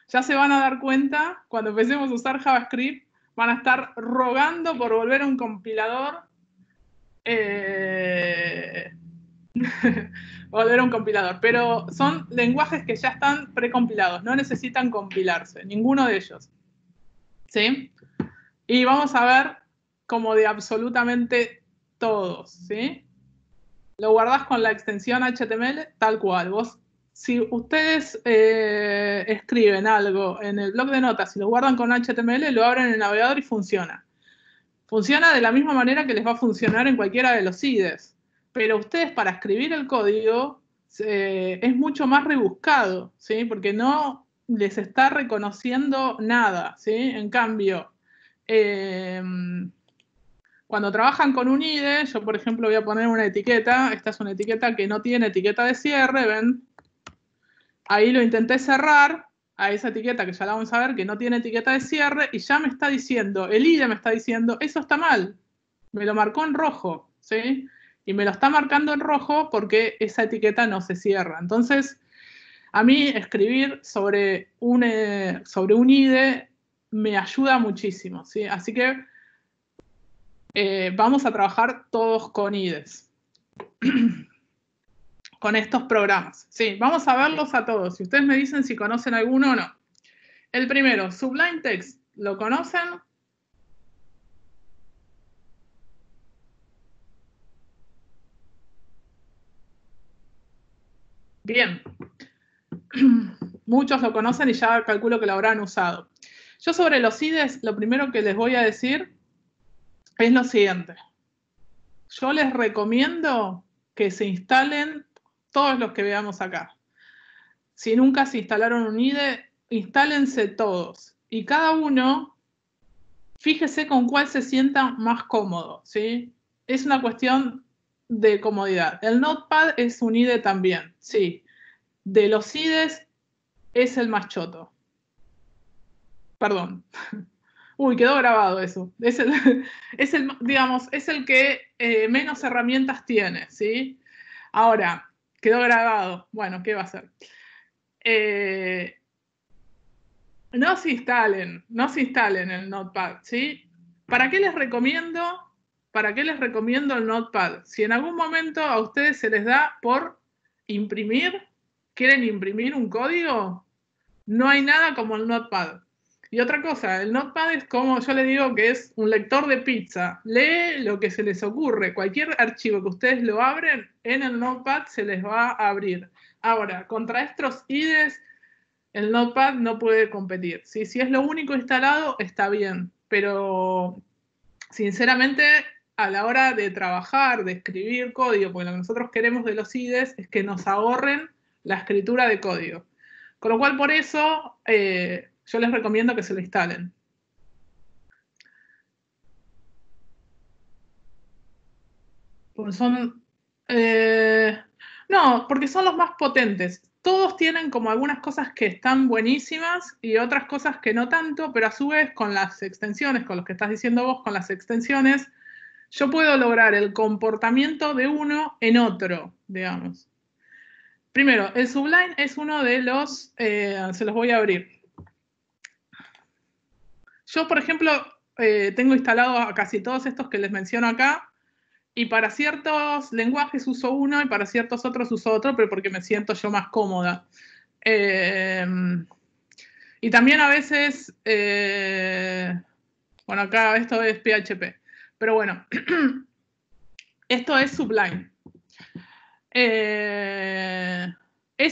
Speaker 1: Ya se van a dar cuenta, cuando empecemos a usar JavaScript, van a estar rogando por volver a un compilador. Volver a un compilador. Pero son lenguajes que ya están precompilados, no necesitan compilarse, ninguno de ellos. ¿Sí? Y vamos a ver como de absolutamente todos, ¿sí? Lo guardás con la extensión HTML tal cual. Vos, si ustedes escriben algo en el bloc de notas y lo guardan con HTML, lo abren en el navegador y funciona. Funciona de la misma manera que les va a funcionar en cualquiera de los IDEs. Pero ustedes para escribir el código es mucho más rebuscado, ¿sí? Porque no les está reconociendo nada, ¿sí? En cambio, cuando trabajan con un IDE, yo por ejemplo voy a poner una etiqueta, esta es una etiqueta que no tiene etiqueta de cierre, ¿ven? Ahí lo intenté cerrar, a esa etiqueta que ya la vamos a ver, que no tiene etiqueta de cierre, y ya me está diciendo, el IDE me está diciendo, eso está mal, me lo marcó en rojo, ¿sí? Y me lo está marcando en rojo porque esa etiqueta no se cierra. Entonces, a mí escribir sobre un IDE me ayuda muchísimo, ¿sí? Así que vamos a trabajar todos con IDEs. Con estos programas. Sí, vamos a verlos a todos. Si ustedes me dicen si conocen alguno o no. El primero, Sublime Text. ¿Lo conocen? Bien. Muchos lo conocen y ya calculo que lo habrán usado. Yo sobre los IDEs, lo primero que les voy a decir es lo siguiente. Yo les recomiendo que se instalen todos los que veamos acá. Si nunca se instalaron un IDE, instálense todos. Y cada uno, fíjese con cuál se sienta más cómodo, ¿sí? Es una cuestión de comodidad. El Notepad es un IDE también, sí. De los IDEs es el más choto. Perdón. Uy, quedó grabado eso. Es el digamos, es el que menos herramientas tiene, ¿sí? Ahora, quedó grabado. Bueno, ¿qué va a hacer? No se instalen el Notepad, ¿sí? ¿Para qué les recomiendo el Notepad? Si en algún momento a ustedes se les da por imprimir, quieren imprimir un código, no hay nada como el Notepad. Y otra cosa, el Notepad es como yo les digo que es un lector de pizza. Lee lo que se les ocurre. Cualquier archivo que ustedes lo abren, en el Notepad se les va a abrir. Ahora, contra estos IDEs, el Notepad no puede competir. ¿Sí? Si es lo único instalado, está bien. Pero, sinceramente, a la hora de trabajar, de escribir código, porque lo que nosotros queremos de los IDEs es que nos ahorren la escritura de código. Con lo cual, por eso, yo les recomiendo que se lo instalen. Porque son... no, porque son los más potentes. Todos tienen como algunas cosas que están buenísimas y otras cosas que no tanto, pero a su vez con las extensiones, con los que estás diciendo vos, con las extensiones, yo puedo lograr el comportamiento de uno en otro, digamos. Primero, el Sublime es uno de los, se los voy a abrir. Yo, por ejemplo, tengo instalados a casi todos estos que les menciono acá, y para ciertos lenguajes uso uno y para ciertos otros uso otro, pero porque me siento yo más cómoda. Y también a veces, bueno, acá esto es PHP, pero bueno, esto es Sublime. Es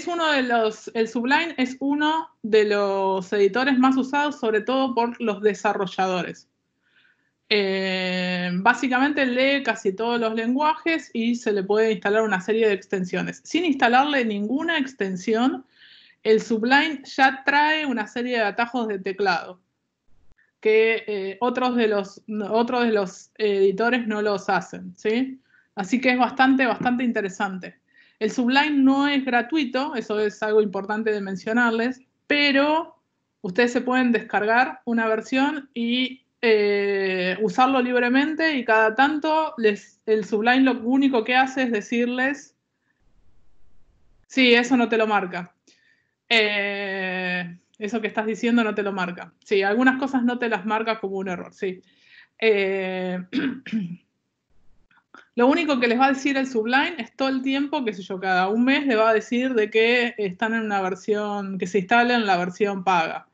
Speaker 1: uno de los, el Sublime es uno de los editores más usados, sobre todo por los desarrolladores. Básicamente lee casi todos los lenguajes y se le puede instalar una serie de extensiones. Sin instalarle ninguna extensión, el Sublime ya trae una serie de atajos de teclado que otros de los editores no los hacen, ¿sí? Así que es bastante interesante. El Sublime no es gratuito, eso es algo importante de mencionarles, pero ustedes se pueden descargar una versión y usarlo libremente, y cada tanto el Sublime lo único que hace es decirles, sí, eso no te lo marca. Eso que estás diciendo no te lo marca. Sí, algunas cosas no te las marca como un error, sí. Lo único que les va a decir el Sublime es todo el tiempo, qué sé yo, cada un mes les va a decir de que están en una versión, que se instalen la versión paga.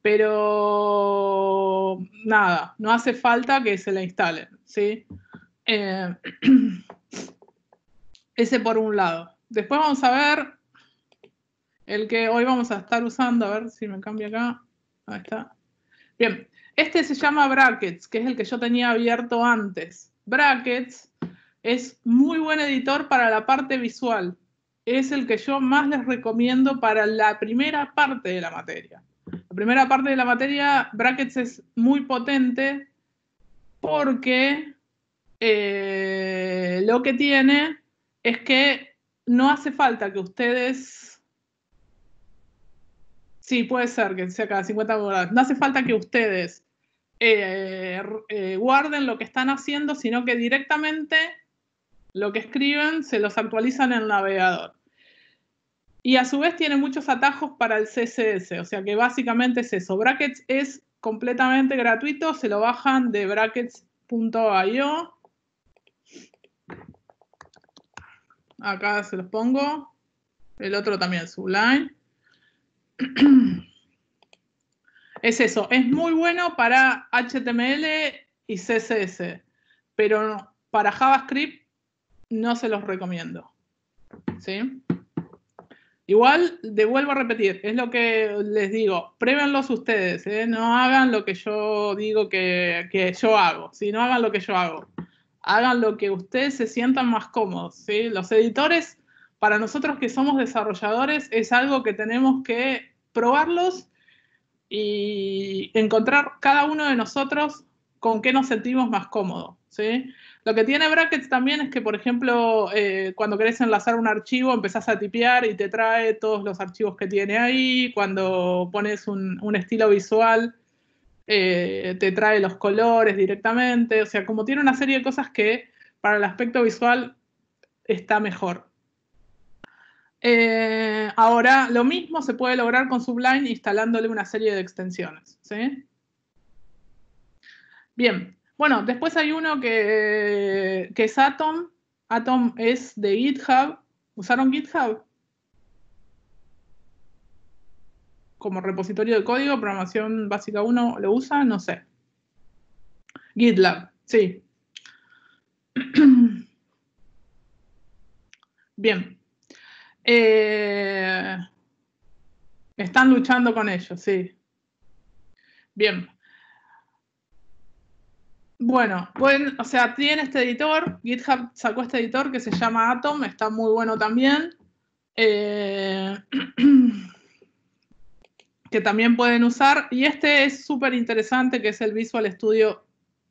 Speaker 1: Pero nada, no hace falta que se la instalen, ¿sí? Ese por un lado. Después vamos a ver el que hoy vamos a estar usando, a ver si me cambia acá. Ahí está. Bien, este se llama Brackets, que es el que yo tenía abierto antes. Brackets es muy buen editor para la parte visual. Es el que yo más les recomiendo para la primera parte de la materia. La primera parte de la materia, Brackets es muy potente porque lo que tiene es que no hace falta que ustedes... Sí, puede ser que sea cada 50 horas. No hace falta que ustedes guarden lo que están haciendo, sino que directamente lo que escriben se los actualizan en el navegador. Y a su vez tiene muchos atajos para el CSS, o sea que básicamente es eso. Brackets es completamente gratuito, se lo bajan de brackets.io. Acá se los pongo. El otro también, Sublime. Es eso, es muy bueno para HTML y CSS, pero para JavaScript no se los recomiendo, ¿sí? Igual, vuelvo a repetir, es lo que les digo, pruébenlos ustedes, ¿eh? No hagan lo que yo digo que yo hago, ¿sí? No hagan lo que yo hago, hagan lo que ustedes se sientan más cómodos, ¿sí? Los editores, para nosotros que somos desarrolladores, es algo que tenemos que probarlos y encontrar cada uno de nosotros con qué nos sentimos más cómodos, ¿sí? Lo que tiene Brackets también es que, por ejemplo, cuando querés enlazar un archivo, empezás a tipear y te trae todos los archivos que tiene ahí. Cuando pones un estilo visual, te trae los colores directamente. O sea, como tiene una serie de cosas que para el aspecto visual está mejor. Ahora, lo mismo se puede lograr con Sublime instalándole una serie de extensiones, ¿sí? Bien, bueno, después hay uno que es Atom. Atom es de GitHub. ¿Usaron GitHub? Como repositorio de código, programación básica 1, ¿lo usan? No sé. GitLab, sí. Bien. Están luchando con ellos, sí. Bien. Bueno, o sea, tiene este editor, GitHub sacó este editor que se llama Atom, está muy bueno también. Que también pueden usar. Y este es súper interesante, que es el Visual Studio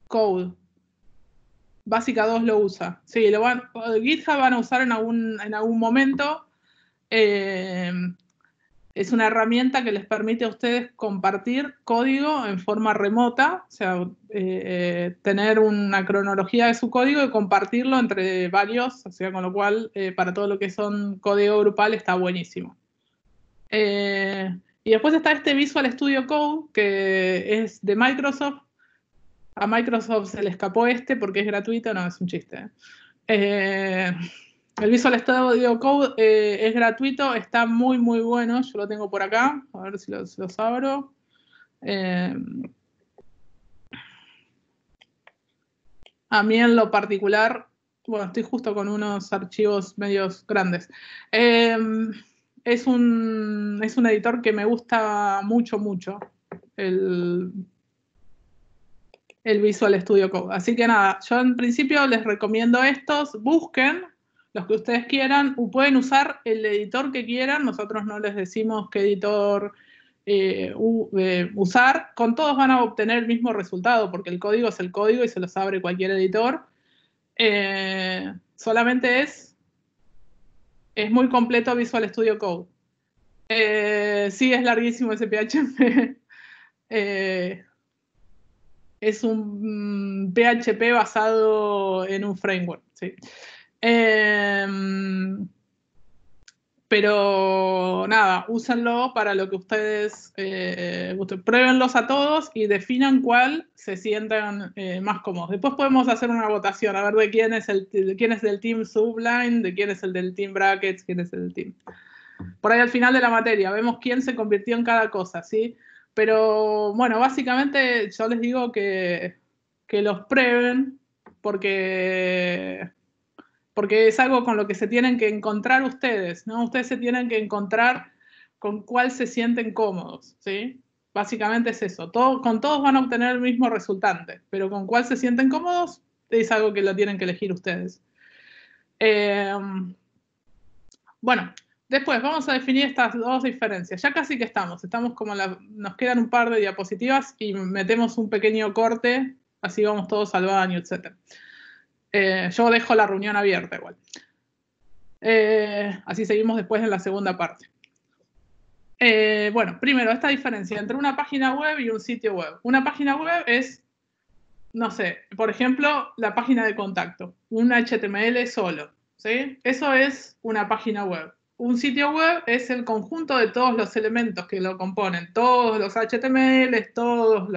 Speaker 1: Code. Básica 2 lo usa. Sí, GitHub van a usar en algún momento. Es una herramienta que les permite a ustedes compartir código en forma remota, o sea, tener una cronología de su código y compartirlo entre varios, o sea, con lo cual para todo lo que son código grupal está buenísimo. Y después está este Visual Studio Code, que es de Microsoft. A Microsoft se le escapó porque es gratuito, no, es un chiste. El Visual Studio Code es gratuito, está muy, muy bueno. Yo lo tengo por acá, a ver si los abro. A mí en lo particular, bueno, estoy justo con unos archivos medios grandes. Es un editor que me gusta mucho, mucho, el Visual Studio Code. Así que nada, yo en principio les recomiendo estos, busquen los que ustedes quieran, pueden usar el editor que quieran, nosotros no les decimos qué editor usar, con todos van a obtener el mismo resultado, porque el código es el código y se los abre cualquier editor. Solamente es muy completo Visual Studio Code. Sí, es larguísimo ese PHP. Es un PHP basado en un framework, sí. Pero nada, úsenlo para lo que ustedes pruébenlos a todos y definan cuál se sientan más cómodos. Después podemos hacer una votación, a ver de quién es del team Sublime, de quién es el del team Brackets, quién es el del team. Por ahí al final de la materia vemos quién se convirtió en cada cosa, ¿sí? Pero bueno, básicamente yo les digo que los prueben porque es algo con lo que se tienen que encontrar ustedes, ¿no? Ustedes se tienen que encontrar con cuál se sienten cómodos, ¿sí? Básicamente es eso. Con todos van a obtener el mismo resultante, pero con cuál se sienten cómodos es algo que lo tienen que elegir ustedes. Bueno, después vamos a definir estas dos diferencias. Ya casi que estamos como nos quedan un par de diapositivas y metemos un pequeño corte, así vamos todos al baño, etc. Yo dejo la reunión abierta igual. Así seguimos después en la segunda parte. Bueno, primero, esta diferencia entre una página web y un sitio web. Una página web es, no sé, por ejemplo, la página de contacto, un HTML solo, ¿sí? Eso es una página web. Un sitio web es el conjunto de todos los elementos que lo componen, todos los HTML, todas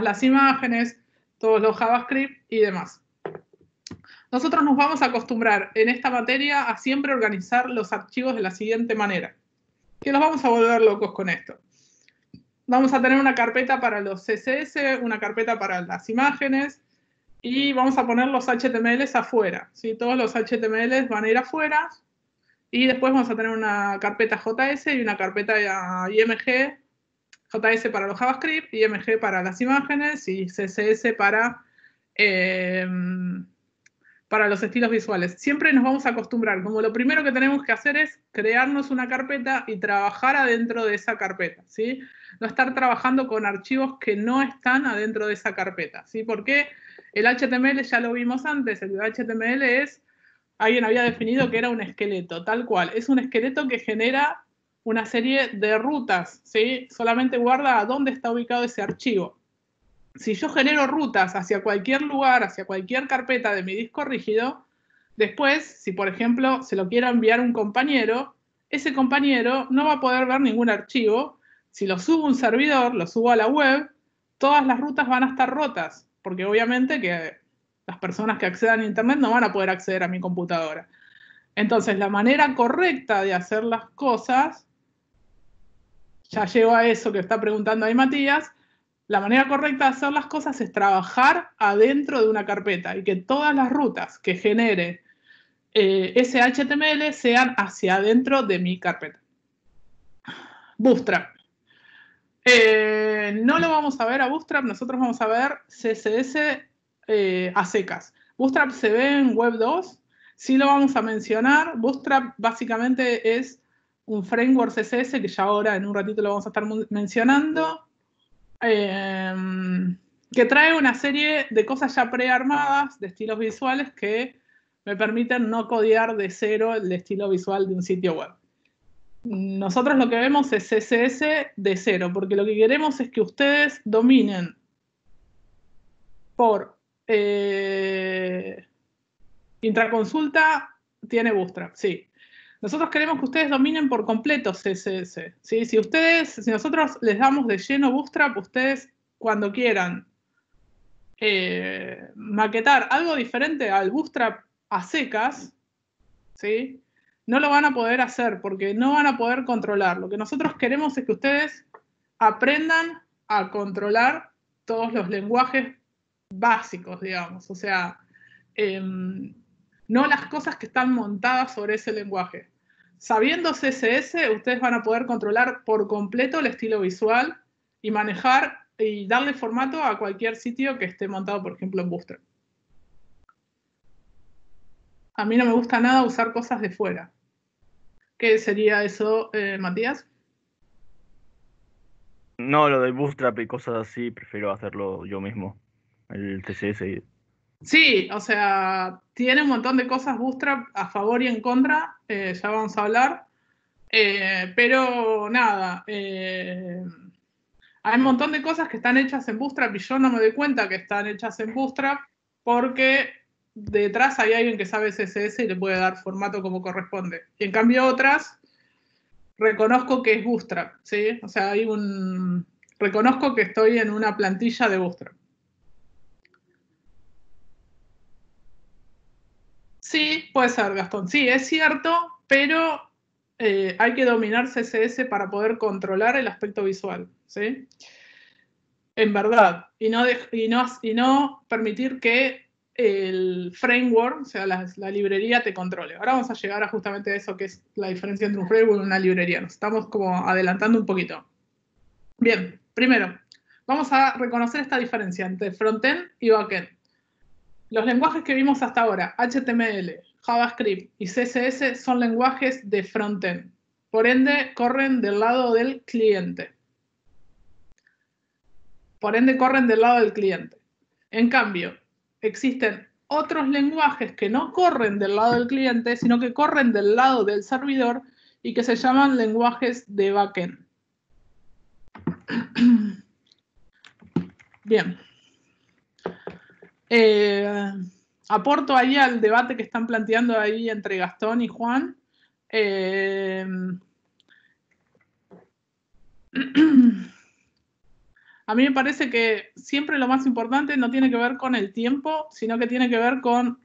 Speaker 1: las imágenes, todos los JavaScript y demás. Nosotros nos vamos a acostumbrar en esta materia a siempre organizar los archivos de la siguiente manera, que los vamos a volver locos con esto. Vamos a tener una carpeta para los CSS, una carpeta para las imágenes, y vamos a poner los HTMLs afuera, ¿sí? Todos los HTMLs van a ir afuera, y después vamos a tener una carpeta JS y una carpeta IMG, JS para los JavaScript, IMG para las imágenes y CSS para los estilos visuales. Siempre nos vamos a acostumbrar, como lo primero que tenemos que hacer es crearnos una carpeta y trabajar adentro de esa carpeta, ¿sí? No estar trabajando con archivos que no están adentro de esa carpeta, ¿sí? Porque el HTML ya lo vimos antes, el HTML alguien había definido que era un esqueleto, tal cual. Es un esqueleto que genera una serie de rutas, ¿sí? Solamente guarda a dónde está ubicado ese archivo. Si yo genero rutas hacia cualquier lugar, hacia cualquier carpeta de mi disco rígido, después, si por ejemplo se lo quiero enviar a un compañero, ese compañero no va a poder ver ningún archivo. Si lo subo a un servidor, lo subo a la web, todas las rutas van a estar rotas, porque obviamente que las personas que accedan a Internet no van a poder acceder a mi computadora. Entonces, la manera correcta de hacer las cosas, ya llego a eso que está preguntando ahí Matías, la manera correcta de hacer las cosas es trabajar adentro de una carpeta y que todas las rutas que genere ese HTML sean hacia adentro de mi carpeta. Bootstrap. No lo vamos a ver a Bootstrap, nosotros vamos a ver CSS a secas. Bootstrap se ve en Web 2, sí lo vamos a mencionar. Bootstrap básicamente es un framework CSS que ya ahora en un ratito lo vamos a estar mencionando. Que trae una serie de cosas ya prearmadas, de estilos visuales que me permiten no codear de cero el estilo visual de un sitio web. nosotros lo que vemos es CSS de 0, porque lo que queremos es que ustedes dominen por intraconsulta, tiene Bootstrap, sí. Nosotros queremos que ustedes dominen por completo CSS, ¿sí? Si nosotros les damos de lleno Bootstrap, ustedes cuando quieran maquetar algo diferente al Bootstrap a secas, ¿sí? No lo van a poder hacer porque no van a poder controlar. Lo que nosotros queremos es que ustedes aprendan a controlar todos los lenguajes básicos, digamos. O sea, no las cosas que están montadas sobre ese lenguaje. Sabiendo CSS, ustedes van a poder controlar por completo el estilo visual y manejar y darle formato a cualquier sitio que esté montado, por ejemplo, en Bootstrap. A mí no me gusta nada usar cosas de fuera. ¿Qué sería eso, Matías?
Speaker 4: No, lo del Bootstrap y cosas así, prefiero hacerlo yo mismo. El CSS.
Speaker 1: Sí, o sea, tiene un montón de cosas Bootstrap a favor y en contra, ya vamos a hablar. Pero nada, hay un montón de cosas que están hechas en Bootstrap y yo no me doy cuenta que están hechas en Bootstrap porque detrás hay alguien que sabe CSS y le puede dar formato como corresponde. Y en cambio otras, reconozco que es Bootstrap, ¿sí? O sea, reconozco que estoy en una plantilla de Bootstrap. Sí, puede ser, Gastón. Sí, es cierto, pero hay que dominar CSS para poder controlar el aspecto visual, ¿sí? En verdad. Y no permitir que el framework, o sea, la librería te controle. Ahora vamos a llegar a justamente eso, que es la diferencia entre un framework y una librería. Nos estamos como adelantando un poquito. Bien, primero, vamos a reconocer esta diferencia entre frontend y backend. Los lenguajes que vimos hasta ahora, HTML, JavaScript y CSS, son lenguajes de frontend. Por ende, corren del lado del cliente. En cambio, existen otros lenguajes que no corren del lado del cliente, sino que corren del lado del servidor y que se llaman lenguajes de backend. Bien. Aporto ahí al debate que están planteando ahí entre Gastón y Juan. A mí me parece que siempre lo más importante no tiene que ver con el tiempo, sino que tiene que ver con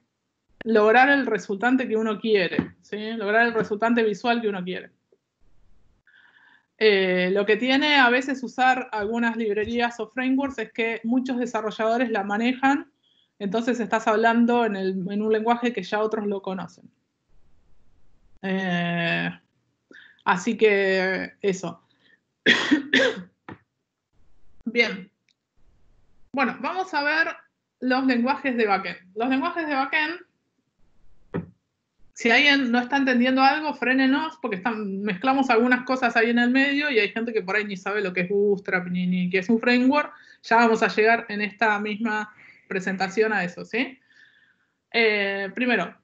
Speaker 1: lograr el resultante que uno quiere, ¿sí? Lograr el resultante visual que uno quiere. Lo que tiene a veces usar algunas librerías o frameworks es que muchos desarrolladores la manejan, entonces estás hablando en un lenguaje que ya otros lo conocen. Así que eso. Bien. Bueno, vamos a ver los lenguajes de backend. Los lenguajes de backend, si alguien no está entendiendo algo, frénenos, porque mezclamos algunas cosas ahí en el medio y hay gente que por ahí ni sabe lo que es Bootstrap ni qué es un framework. Ya vamos a llegar en esta misma presentación a eso, ¿sí? Primero,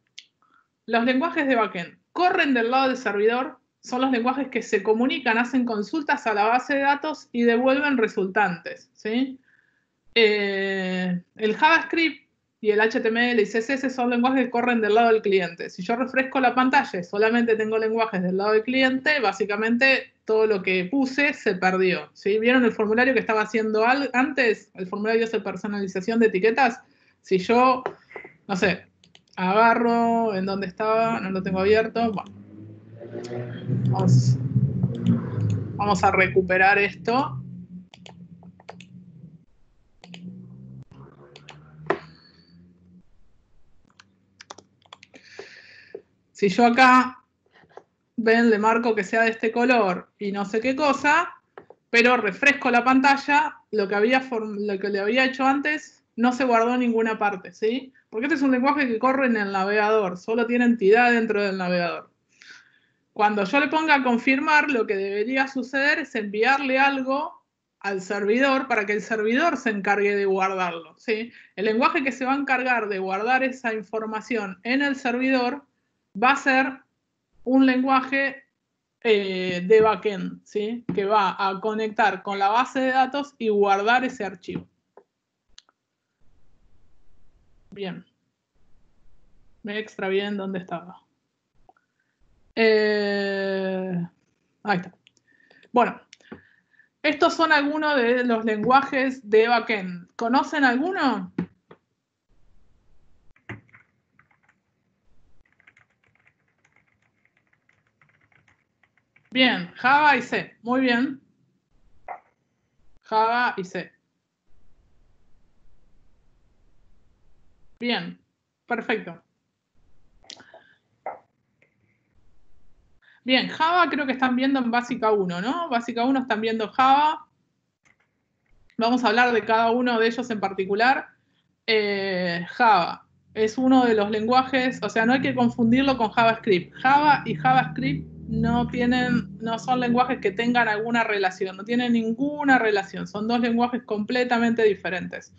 Speaker 1: los lenguajes de backend corren del lado del servidor, son los lenguajes que se comunican, hacen consultas a la base de datos y devuelven resultantes, ¿sí? El JavaScript y el HTML y CSS son lenguajes que corren del lado del cliente. Si yo refresco la pantalla y solamente tengo lenguajes del lado del cliente, básicamente todo lo que puse se perdió, ¿sí? ¿Vieron el formulario que estaba haciendo antes? El formulario de personalización de etiquetas. Si yo, no sé, agarro en donde estaba, no lo tengo abierto. Bueno, vamos a recuperar esto. Si yo acá, ven, le marco que sea de este color y no sé qué cosa, pero refresco la pantalla, lo que le había hecho antes no se guardó en ninguna parte, ¿sí? Porque este es un lenguaje que corre en el navegador, solo tiene entidad dentro del navegador. Cuando yo le ponga a confirmar, lo que debería suceder es enviarle algo al servidor para que el servidor se encargue de guardarlo, ¿sí? El lenguaje que se va a encargar de guardar esa información en el servidor va a ser un lenguaje de backend, ¿sí? Que va a conectar con la base de datos y guardar ese archivo. Bien. Me extravié en dónde estaba. Ahí está. Bueno, estos son algunos de los lenguajes de backend. ¿Conocen alguno? Bien, Java y C. Muy bien. Java y C. Bien, perfecto. Bien, Java creo que están viendo en Básica 1, ¿no? Básica 1 están viendo Java. Vamos a hablar de cada uno de ellos en particular. Java es uno de los lenguajes, o sea, no hay que confundirlo con JavaScript. Java y JavaScript no son lenguajes que tengan alguna relación, no tienen ninguna relación, son dos lenguajes completamente diferentes.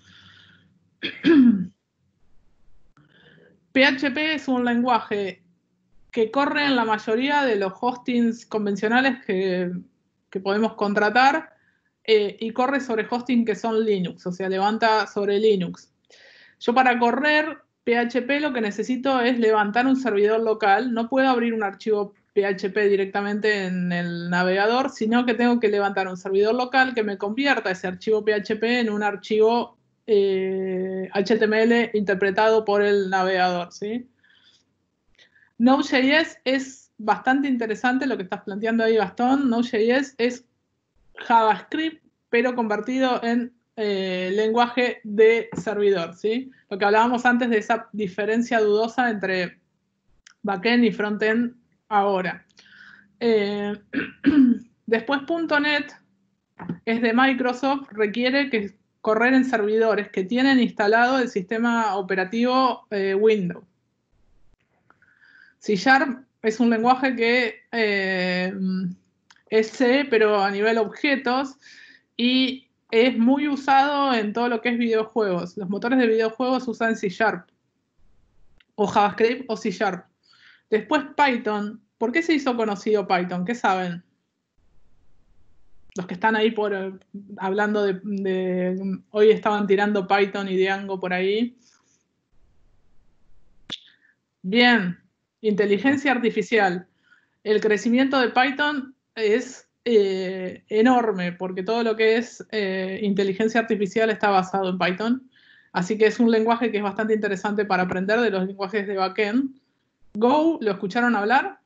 Speaker 1: PHP es un lenguaje que corre en la mayoría de los hostings convencionales que podemos contratar y corre sobre hosting que son Linux, o sea, levanta sobre Linux. Yo para correr PHP lo que necesito es levantar un servidor local, no puedo abrir un archivo PHP directamente en el navegador, sino que tengo que levantar un servidor local que me convierta ese archivo PHP en un archivo HTML interpretado por el navegador, ¿sí? Node.js es bastante interesante lo que estás planteando ahí, Gastón. Node.js es JavaScript, pero convertido en lenguaje de servidor, ¿sí? Lo que hablábamos antes de esa diferencia dudosa entre backend y frontend ahora. Después .NET es de Microsoft, requiere que correr en servidores que tienen instalado el sistema operativo Windows. C# es un lenguaje que es C, pero a nivel objetos, y es muy usado en todo lo que es videojuegos. Los motores de videojuegos usan C#, o JavaScript o C#. Después Python. ¿Por qué se hizo conocido Python? ¿Qué saben? Los que están ahí hablando de hoy estaban tirando Python y Django por ahí. Bien, inteligencia artificial. El crecimiento de Python es enorme porque todo lo que es inteligencia artificial está basado en Python. Así que es un lenguaje que es bastante interesante para aprender de los lenguajes de backend. Go, ¿lo escucharon hablar?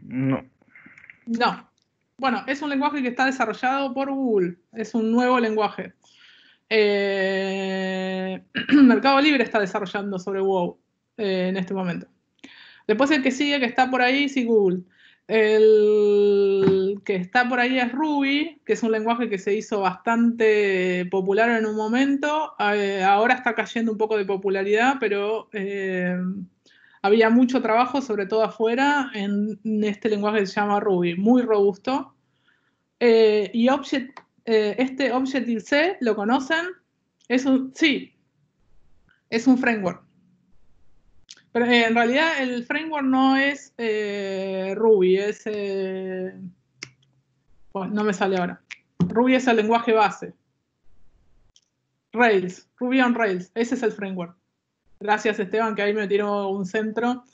Speaker 4: No.
Speaker 1: No. Bueno, es un lenguaje que está desarrollado por Google. Es un nuevo lenguaje. Mercado Libre está desarrollando sobre Go en este momento. Después el que sigue, que está por ahí, sí, Google. El que está por ahí es Ruby, que es un lenguaje que se hizo bastante popular en un momento. Ahora está cayendo un poco de popularidad, pero había mucho trabajo, sobre todo afuera, en este lenguaje que se llama Ruby, muy robusto. Y este Objective-C, ¿lo conocen? Sí, es un framework. Pero en realidad el framework no es Ruby, es... no me sale ahora. Ruby es el lenguaje base. Rails, Ruby on Rails, ese es el framework. Gracias, Esteban, que ahí me tiró un centro.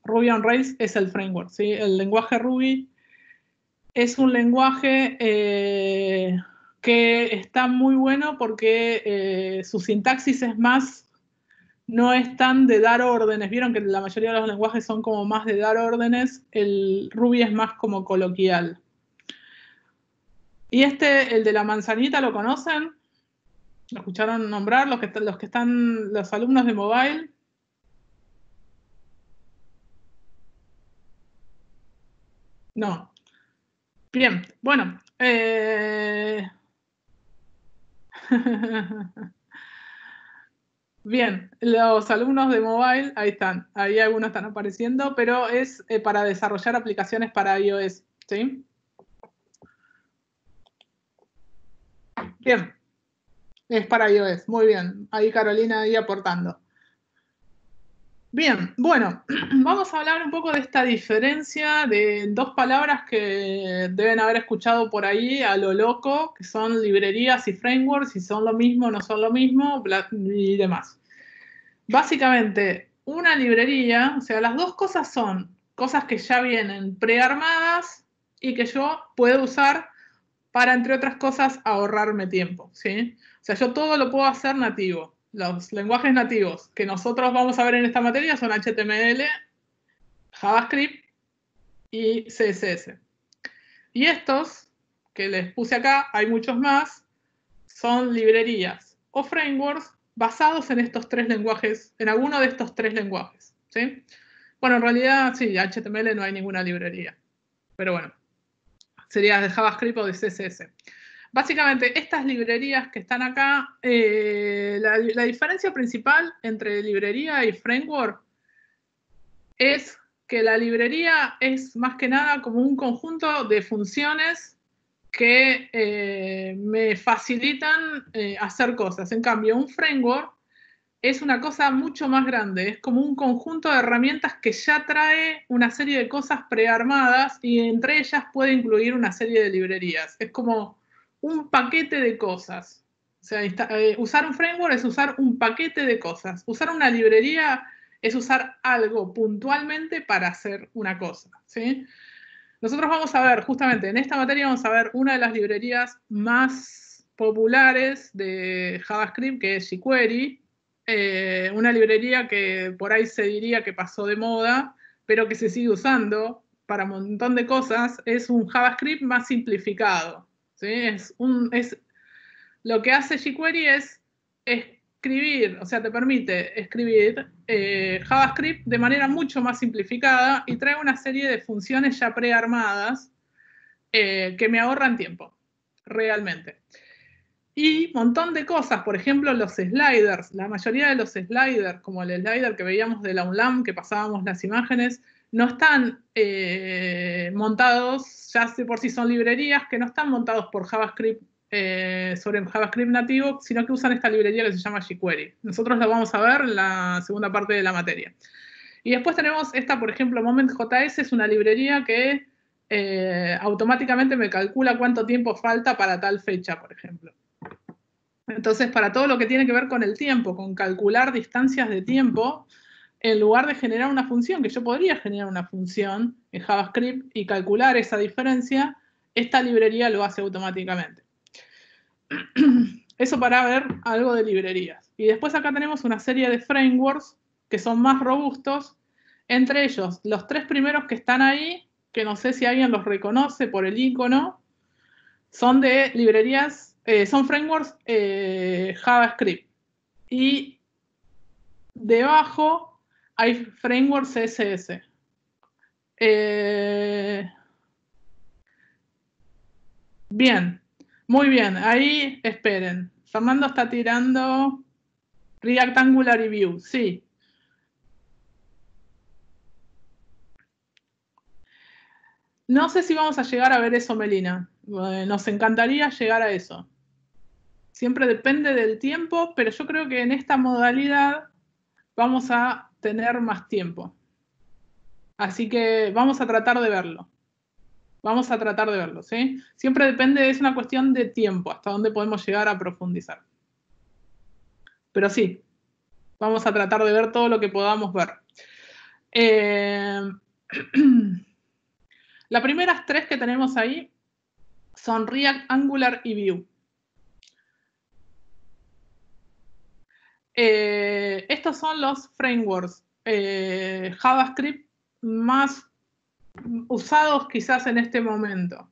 Speaker 1: Ruby on Rails es el framework, ¿sí? El lenguaje Ruby es un lenguaje que está muy bueno porque su sintaxis es más... No es tan de dar órdenes. Vieron que la mayoría de los lenguajes son como más de dar órdenes. El Ruby es más como coloquial. Y el de la manzanita, ¿lo conocen? ¿Lo escucharon nombrar? Los que están, los alumnos de Mobile. No. Bien, bueno. Bien, los alumnos de mobile, ahí están, ahí algunos están apareciendo, pero es para desarrollar aplicaciones para iOS, ¿sí? Bien, es para iOS, muy bien, ahí Carolina ahí aportando. Bien, bueno, vamos a hablar un poco de esta diferencia de dos palabras que deben haber escuchado por ahí a lo loco, que son librerías y frameworks, si son lo mismo o no son lo mismo, y demás. Básicamente, una librería, o sea, las dos cosas son cosas que ya vienen prearmadas y que yo puedo usar para, entre otras cosas, ahorrarme tiempo, ¿sí? O sea, yo todo lo puedo hacer nativo. Los lenguajes nativos que nosotros vamos a ver en esta materia son HTML, JavaScript y CSS. Y estos que les puse acá, hay muchos más, son librerías o frameworks basados en estos tres lenguajes, en alguno de estos tres lenguajes, ¿sí? Bueno, en realidad, sí, HTML no hay ninguna librería, pero bueno, sería de JavaScript o de CSS. Básicamente, estas librerías que están acá, la diferencia principal entre librería y framework es que la librería es más que nada como un conjunto de funciones que me facilitan hacer cosas. En cambio, un framework es una cosa mucho más grande, es como un conjunto de herramientas que ya trae una serie de cosas prearmadas y entre ellas puede incluir una serie de librerías. Es como un paquete de cosas. O sea, usar un framework es usar un paquete de cosas. Usar una librería es usar algo puntualmente para hacer una cosa, ¿sí? Nosotros vamos a ver, justamente en esta materia vamos a ver una de las librerías más populares de JavaScript, que es jQuery, una librería que por ahí se diría que pasó de moda, pero que se sigue usando para un montón de cosas, es un JavaScript más simplificado, ¿sí? Lo que hace jQuery es escribir, o sea, te permite escribir JavaScript de manera mucho más simplificada y trae una serie de funciones ya prearmadas que me ahorran tiempo, realmente. Y un montón de cosas, por ejemplo, los sliders. La mayoría de los sliders, como el slider que veíamos de la UNLAM, que pasábamos las imágenes, no están montados, ya por sí son librerías, que no están montados por JavaScript sobre JavaScript nativo, sino que usan esta librería que se llama jQuery. Nosotros la vamos a ver en la segunda parte de la materia. Y después tenemos esta, por ejemplo, Moment.js, es una librería que automáticamente me calcula cuánto tiempo falta para tal fecha, por ejemplo. Entonces, para todo lo que tiene que ver con el tiempo, con calcular distancias de tiempo, en lugar de generar una función, que yo podría generar una función en JavaScript y calcular esa diferencia, esta librería lo hace automáticamente. Eso para ver algo de librerías. Y después acá tenemos una serie de frameworks que son más robustos. Entre ellos, los tres primeros que están ahí, que no sé si alguien los reconoce por el icono, son de librerías, son frameworks JavaScript. Y debajo hay frameworks CSS. Bien, muy bien. Ahí esperen. Fernando está tirando React, Angular y Vue. Sí. No sé si vamos a llegar a ver eso, Melina. Nos encantaría llegar a eso. Siempre depende del tiempo, pero yo creo que en esta modalidad vamos a tener más tiempo. Así que vamos a tratar de verlo. Vamos a tratar de verlo, ¿sí? Siempre depende, es una cuestión de tiempo, hasta dónde podemos llegar a profundizar. Pero sí, vamos a tratar de ver todo lo que podamos ver. Las primeras tres que tenemos ahí son React, Angular y Vue. Estos son los frameworks JavaScript más usados quizás en este momento.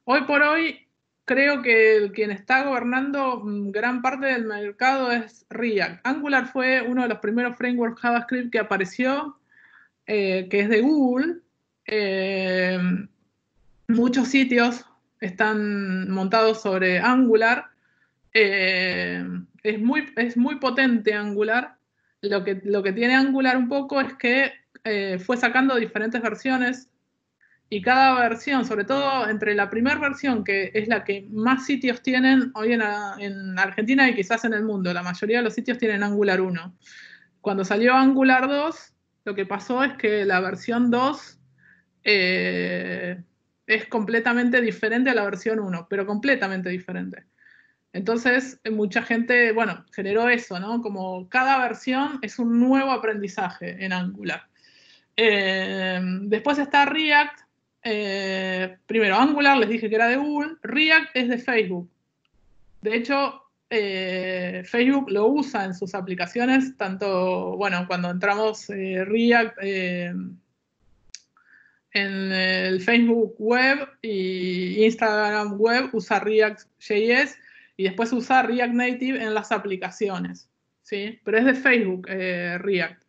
Speaker 1: Hoy por hoy, creo que quien está gobernando gran parte del mercado es React. Angular fue uno de los primeros frameworks JavaScript que apareció, que es de Google. Muchos sitios están montados sobre Angular. Es muy potente Angular. Lo que tiene Angular un poco es que fue sacando diferentes versiones y cada versión, sobre todo entre la primera versión, que es la que más sitios tienen hoy en Argentina y quizás en el mundo, la mayoría de los sitios tienen Angular 1. Cuando salió Angular 2, lo que pasó es que la versión 2 es completamente diferente a la versión 1, pero completamente diferente. Entonces, mucha gente, bueno, generó eso, ¿no? Como cada versión es un nuevo aprendizaje en Angular. Después está React. Primero, Angular, les dije que era de Google. React es de Facebook. De hecho, Facebook lo usa en sus aplicaciones, tanto, bueno, cuando entramos React en el Facebook Web y Instagram Web usa React.js y después usa React Native en las aplicaciones, ¿sí? Pero es de Facebook React.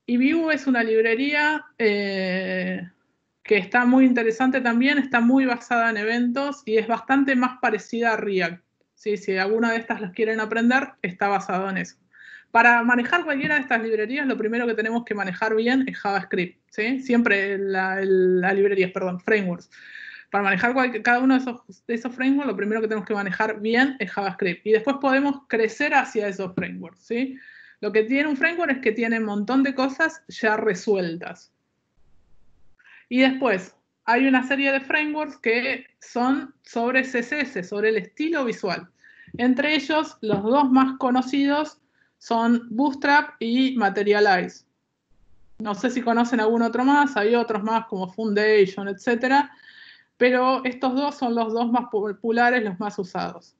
Speaker 1: Y Vue es una librería que está muy interesante también, está muy basada en eventos y es bastante más parecida a React, ¿sí? Si alguna de estas las quieren aprender, está basado en eso. Para manejar cualquiera de estas librerías, lo primero que tenemos que manejar bien es JavaScript, ¿sí? Siempre las librerías, perdón, frameworks. Para manejar cada uno de esos frameworks, lo primero que tenemos que manejar bien es JavaScript. Y después podemos crecer hacia esos frameworks, ¿sí? Lo que tiene un framework es que tiene un montón de cosas ya resueltas. Y después hay una serie de frameworks que son sobre CSS, sobre el estilo visual. Entre ellos, los dos más conocidos son Bootstrap y Materialize. No sé si conocen algún otro más, hay otros más como Foundation, etc. Pero estos dos son los dos más populares, los más usados.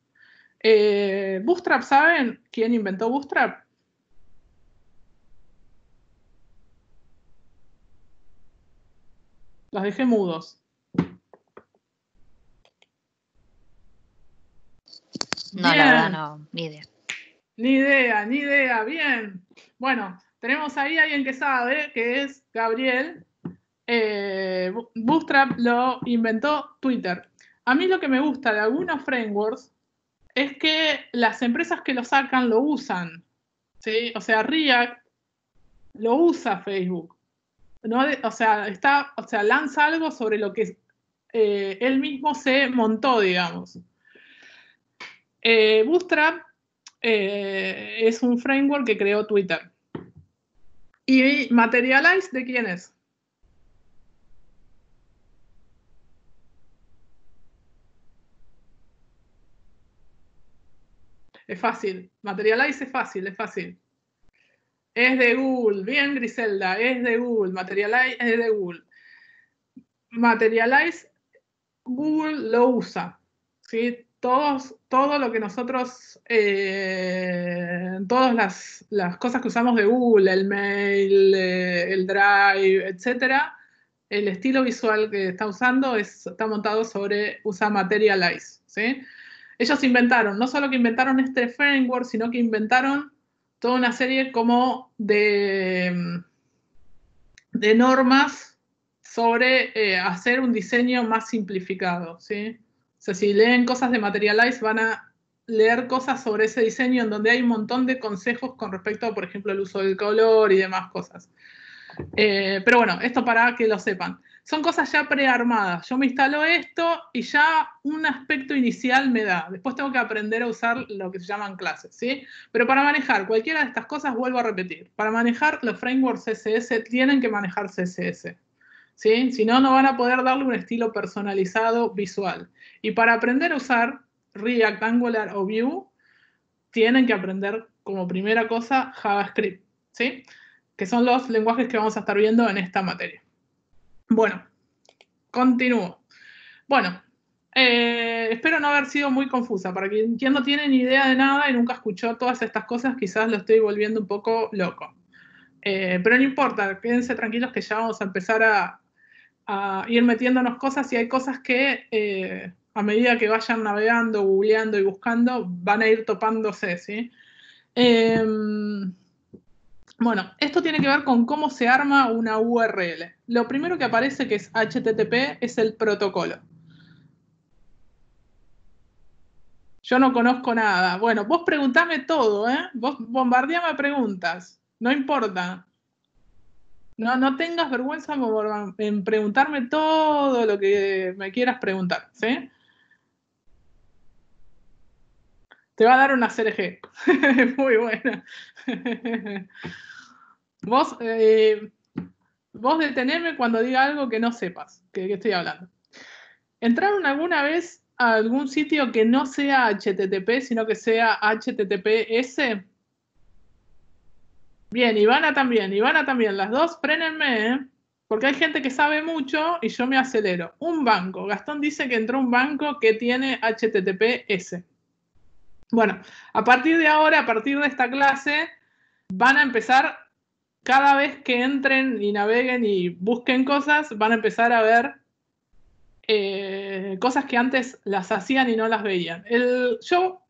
Speaker 1: Bootstrap, ¿saben quién inventó Bootstrap? Los dejé mudos.
Speaker 5: No,
Speaker 1: Bien.
Speaker 5: la verdad no, ni idea.
Speaker 1: Ni idea, bien. Bueno, tenemos ahí a alguien que sabe, que es Gabriel. Bootstrap lo inventó Twitter. A mí lo que me gusta de algunos frameworks es que las empresas que lo sacan lo usan, ¿sí? O sea, React lo usa Facebook. ¿No? O sea, lanza algo sobre lo que él mismo se montó, digamos. Bootstrap es un framework que creó Twitter. ¿Y Materialize de quién es? Es fácil. Materialize es fácil, es fácil. Es de Google. Bien, Griselda, es de Google. Materialize es de Google. Materialize, Google lo usa, ¿sí? Todo lo que nosotros, todas las cosas que usamos de Google, el mail, el Drive, etcétera, el estilo visual que está usando está montado sobre, usa Materialize, ¿sí? Ellos inventaron, no solo que inventaron este framework, sino que inventaron toda una serie como de normas sobre hacer un diseño más simplificado, ¿sí? O sea, si leen cosas de Materialize, van a leer cosas sobre ese diseño en donde hay un montón de consejos con respecto a, por ejemplo, el uso del color y demás cosas. Pero bueno, esto para que lo sepan. Son cosas ya prearmadas. Yo me instalo esto y ya un aspecto inicial me da. Después tengo que aprender a usar lo que se llaman clases, ¿sí? Pero para manejar cualquiera de estas cosas, vuelvo a repetir. Para manejar los frameworks CSS, tienen que manejar CSS, ¿sí? Si no, no van a poder darle un estilo personalizado visual. Y para aprender a usar React, Angular o Vue, tienen que aprender como primera cosa JavaScript, ¿sí? Que son los lenguajes que vamos a estar viendo en esta materia. Bueno, continúo. Bueno, espero no haber sido muy confusa. Para quien no tiene ni idea de nada y nunca escuchó todas estas cosas, quizás lo estoy volviendo un poco loco. Pero no importa, quédense tranquilos que ya vamos a empezar a ir metiéndonos cosas y hay cosas que a medida que vayan navegando, googleando y buscando, van a ir topándose, ¿sí? Bueno, esto tiene que ver con cómo se arma una URL. Lo primero que aparece, que es HTTP, es el protocolo. Yo no conozco nada. Bueno, vos preguntame todo, ¿eh? Vos bombardeame preguntas. No importa. No tengas vergüenza en preguntarme todo lo que me quieras preguntar, ¿sí? Te va a dar una CRG. Muy buena. Vos deteneme cuando diga algo que no sepas, que estoy hablando. ¿Entraron alguna vez a algún sitio que no sea HTTP, sino que sea HTTPS? Bien, Ivana también. Las dos, frénenme, ¿eh? Porque hay gente que sabe mucho y yo me acelero. Un banco. Gastón dice que entró un banco que tiene HTTPS. Bueno, a partir de ahora, a partir de esta clase, van a empezar, cada vez que entren y naveguen y busquen cosas, van a empezar a ver cosas que antes las hacían y no las veían.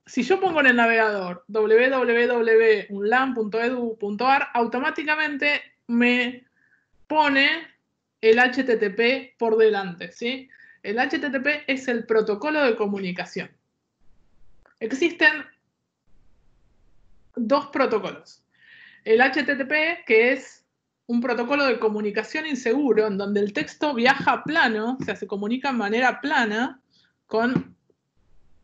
Speaker 1: Si yo pongo en el navegador www.unlam.edu.ar, automáticamente me pone el HTTP por delante, ¿sí? El HTTP es el protocolo de comunicación. Existen dos protocolos. El HTTP, que es un protocolo de comunicación inseguro, en donde el texto viaja plano, o sea, se comunica de manera plana con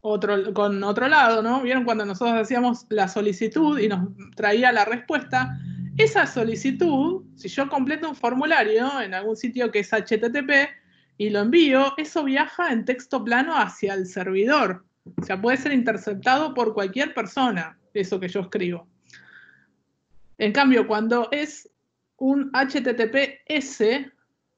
Speaker 1: otro lado, ¿no? ¿Vieron cuando nosotros hacíamos la solicitud y nos traía la respuesta? Esa solicitud, si yo completo un formulario en algún sitio que es HTTP y lo envío, eso viaja en texto plano hacia el servidor. O sea, puede ser interceptado por cualquier persona, eso que yo escribo. En cambio, cuando es un HTTPS,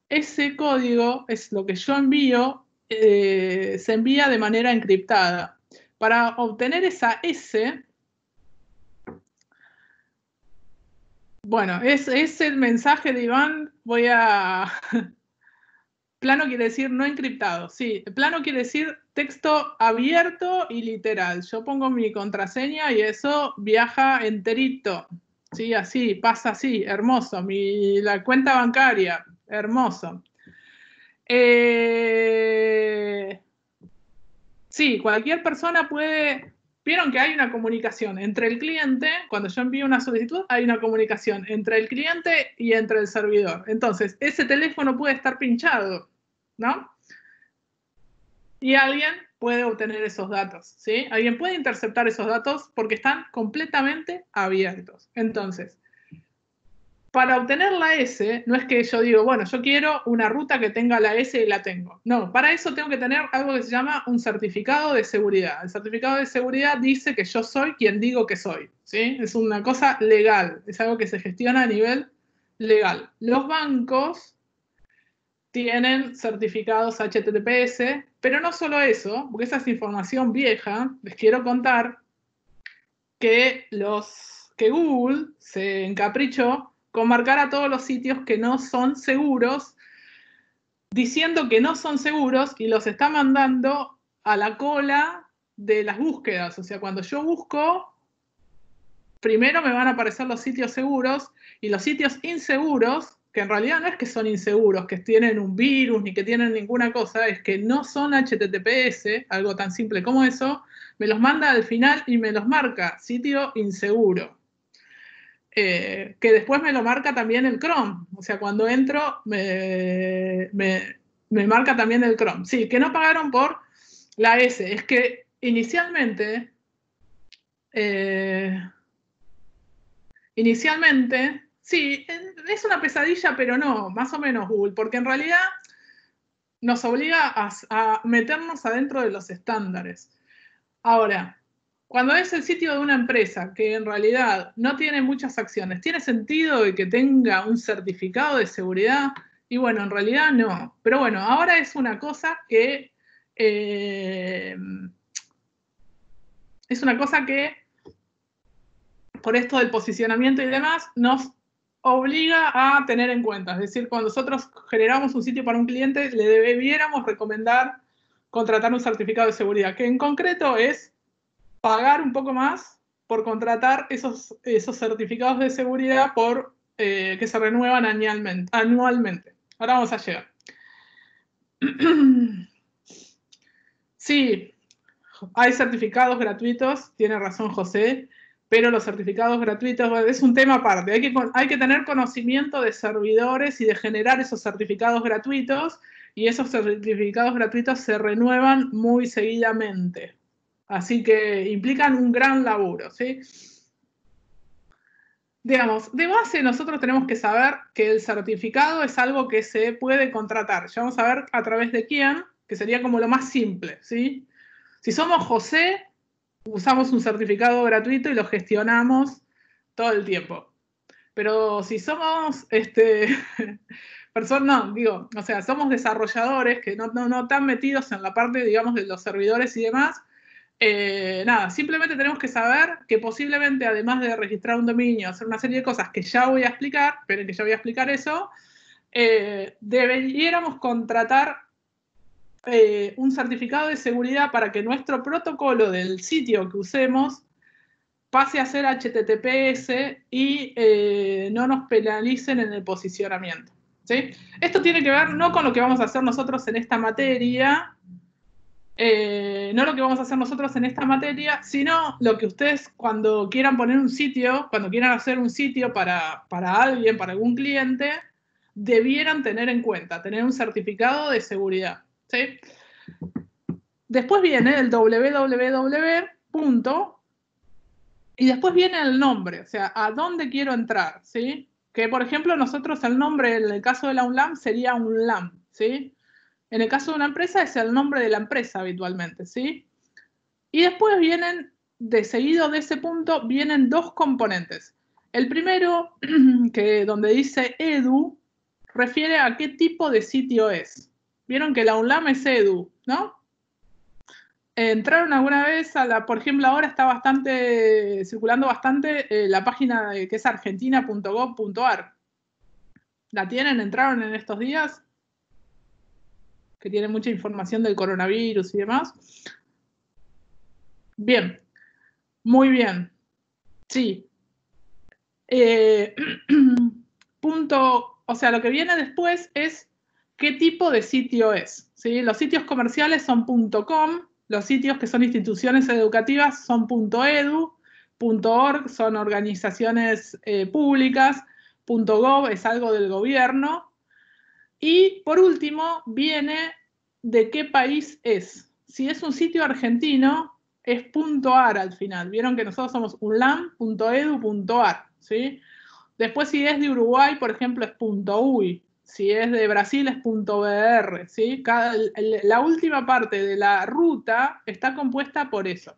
Speaker 1: ese código es lo que yo envío, se envía de manera encriptada. Para obtener esa S, bueno, es el mensaje de Iván, plano quiere decir no encriptado, sí, plano quiere decir texto abierto y literal. Yo pongo mi contraseña y eso viaja enterito. Sí, así, pasa así, hermoso. La cuenta bancaria, hermoso. Sí, cualquier persona puede... Vieron que hay una comunicación entre el cliente, cuando yo envío una solicitud, hay una comunicación entre el cliente y entre el servidor. Entonces, ese teléfono puede estar pinchado, ¿no? Y alguien puede obtener esos datos, ¿sí? Alguien puede interceptar esos datos porque están completamente abiertos. Entonces, para obtener la S, no es que yo digo, bueno, yo quiero una ruta que tenga la S y la tengo. No, para eso tengo que tener algo que se llama un certificado de seguridad. El certificado de seguridad dice que yo soy quien digo que soy, ¿sí? Es una cosa legal, es algo que se gestiona a nivel legal. Los bancos tienen certificados HTTPS, pero no solo eso, porque esa es información vieja. Les quiero contar que Google se encaprichó con marcar a todos los sitios que no son seguros, diciendo que no son seguros y los está mandando a la cola de las búsquedas. O sea, cuando yo busco, primero me van a aparecer los sitios seguros y los sitios inseguros, que en realidad no es que son inseguros, que tienen un virus ni que tienen ninguna cosa, es que no son HTTPS, algo tan simple como eso, me los manda al final y me los marca sitio inseguro. Que después me lo marca también el Chrome. O sea, cuando entro me marca también el Chrome. Sí, que no pagaron por la S. Es que inicialmente, sí, es una pesadilla, pero no, más o menos Google, porque en realidad nos obliga a meternos adentro de los estándares. Ahora, cuando es el sitio de una empresa que en realidad no tiene muchas acciones, ¿tiene sentido de que tenga un certificado de seguridad? Y bueno, en realidad no. Pero bueno, ahora es una cosa que por esto del posicionamiento y demás, nos obliga a tener en cuenta. Es decir, cuando nosotros generamos un sitio para un cliente, le debiéramos recomendar contratar un certificado de seguridad, que en concreto es pagar un poco más por contratar esos certificados de seguridad que se renuevan anualmente. Ahora vamos a llegar. Sí, hay certificados gratuitos, tiene razón José, pero los certificados gratuitos es un tema aparte. Hay que tener conocimiento de servidores y de generar esos certificados gratuitos, y esos certificados gratuitos se renuevan muy seguidamente. Así que implican un gran laburo, ¿sí? digamos, de base nosotros tenemos que saber que el certificado es algo que se puede contratar. Ya vamos a ver a través de quién, que sería como lo más simple, ¿sí? Si somos José, usamos un certificado gratuito y lo gestionamos todo el tiempo. Pero si somos personas, no, digo, o sea, somos desarrolladores que no están metidos en la parte, digamos, de los servidores y demás, nada, simplemente tenemos que saber que posiblemente, además de registrar un dominio, hacer una serie de cosas que ya voy a explicar, pero que ya voy a explicar eso, deberíamos contratar un certificado de seguridad para que nuestro protocolo del sitio que usemos pase a ser HTTPS y no nos penalicen en el posicionamiento, ¿sí? Esto tiene que ver no con lo que vamos a hacer nosotros en esta materia, sino lo que ustedes cuando quieran poner un sitio, cuando quieran hacer un sitio para alguien, para algún cliente, debieran tener en cuenta, tener un certificado de seguridad, ¿sí? Después viene el www. Y después viene el nombre, o sea, a dónde quiero entrar, ¿sí? Que, por ejemplo, nosotros el nombre, en el caso de la UNLAM, sería UNLAM, ¿sí? En el caso de una empresa es el nombre de la empresa habitualmente, ¿sí? Y después vienen, de seguido de ese punto, vienen dos componentes. El primero, que donde dice edu, refiere a qué tipo de sitio es. Vieron que la UNLAM es edu, ¿no? ¿Entraron alguna vez a la, por ejemplo, ahora está circulando bastante la página que es argentina.gov.ar? ¿La tienen? ¿Entraron en estos días? Que tiene mucha información del coronavirus y demás. Bien, muy bien. Sí. O sea, lo que viene después es qué tipo de sitio es, ¿sí? Los sitios comerciales son .com, los sitios que son instituciones educativas son .edu, .org son organizaciones públicas, .gov es algo del gobierno, y por último viene de qué país es. Si es un sitio argentino, es .ar al final. Vieron que nosotros somos unlam.edu.ar, ¿sí? Después, si es de Uruguay, por ejemplo, es .uy. Si es de Brasil, es .br, ¿sí? La última parte de la ruta está compuesta por eso.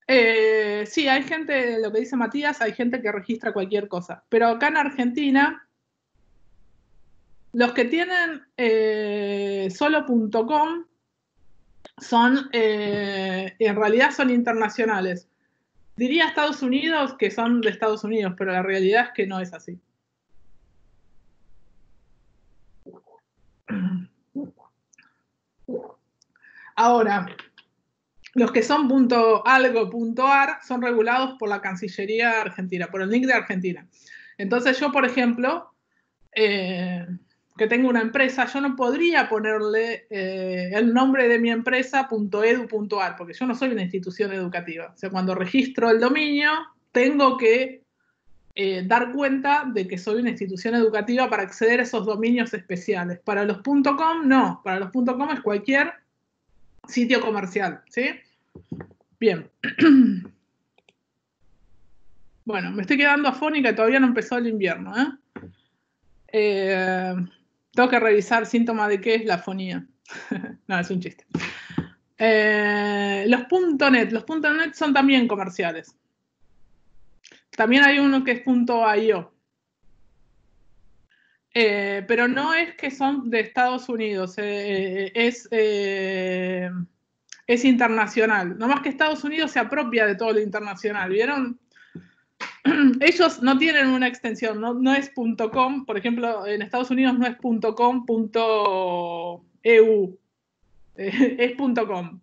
Speaker 1: Sí, hay gente, lo que dice Matías, hay gente que registra cualquier cosa. Pero acá en Argentina, los que tienen solo .com son, en realidad son internacionales. Diría Estados Unidos que son de Estados Unidos, pero la realidad es que no es así. Ahora, los que son .algo.ar son regulados por la Cancillería Argentina, por el NIC de Argentina. Entonces yo, por ejemplo, que tengo una empresa, yo no podría ponerle el nombre de mi empresa .edu.ar, porque yo no soy una institución educativa. O sea, cuando registro el dominio, tengo que dar cuenta de que soy una institución educativa para acceder a esos dominios especiales. Para los .com, no. Para los .com es cualquier sitio comercial, ¿sí? Bien. Bueno, me estoy quedando afónica y todavía no empezó el invierno, tengo que revisar síntoma de qué es la afonía. No, es un chiste. Los .net son también comerciales. También hay uno que es .io. Pero no es que son de Estados Unidos, es internacional. No más que Estados Unidos se apropia de todo lo internacional, ¿vieron? Ellos no tienen una extensión, no es .com, por ejemplo, en Estados Unidos no es .com.eu, es .com.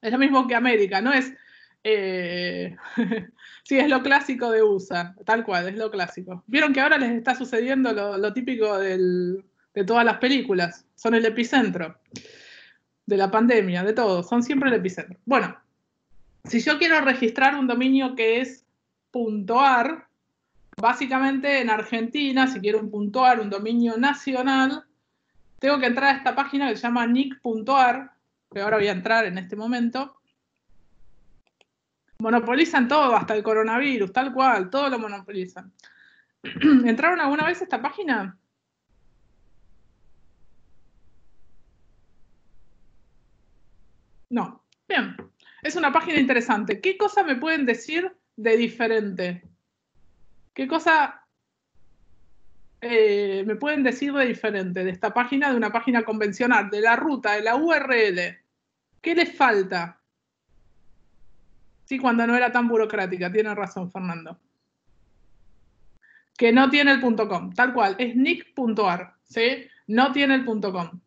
Speaker 1: Es lo mismo que América, no es... sí, es lo clásico de USA, tal cual, es lo clásico. Vieron que ahora les está sucediendo lo típico de todas las películas, son el epicentro de la pandemia, de todo, son siempre el epicentro. Bueno, si yo quiero registrar un dominio que es .ar, básicamente en Argentina, si quiero un .ar, un dominio nacional, tengo que entrar a esta página que se llama nic.ar, que ahora voy a entrar en este momento. Monopolizan todo, hasta el coronavirus, tal cual, todo lo monopolizan. ¿Entraron alguna vez a esta página? No. Bien. Es una página interesante. ¿Qué cosa me pueden decir de diferente? ¿Qué cosa me pueden decir de diferente de esta página, de una página convencional, de la ruta, de la URL? ¿Qué les falta? Sí, cuando no era tan burocrática. Tiene razón, Fernando. Que no tiene el .com, tal cual, es nick.ar, ¿sí? No tiene el .com.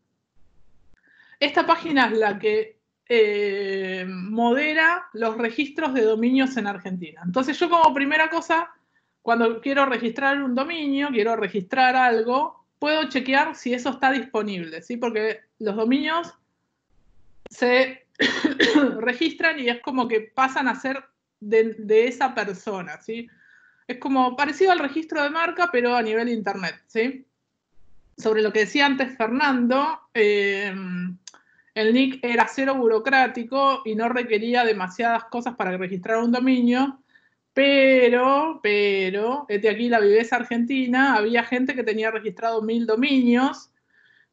Speaker 1: Esta página es la que modera los registros de dominios en Argentina. Entonces yo como primera cosa, cuando quiero registrar un dominio, quiero registrar algo, puedo chequear si eso está disponible, ¿sí? Porque los dominios se registran y es como que pasan a ser de esa persona, ¿sí? Es como parecido al registro de marca, pero a nivel internet, ¿sí? Sobre lo que decía antes Fernando, el nick era cero burocrático y no requería demasiadas cosas para registrar un dominio, pero, este aquí la viveza argentina, había gente que tenía registrado 1000 dominios,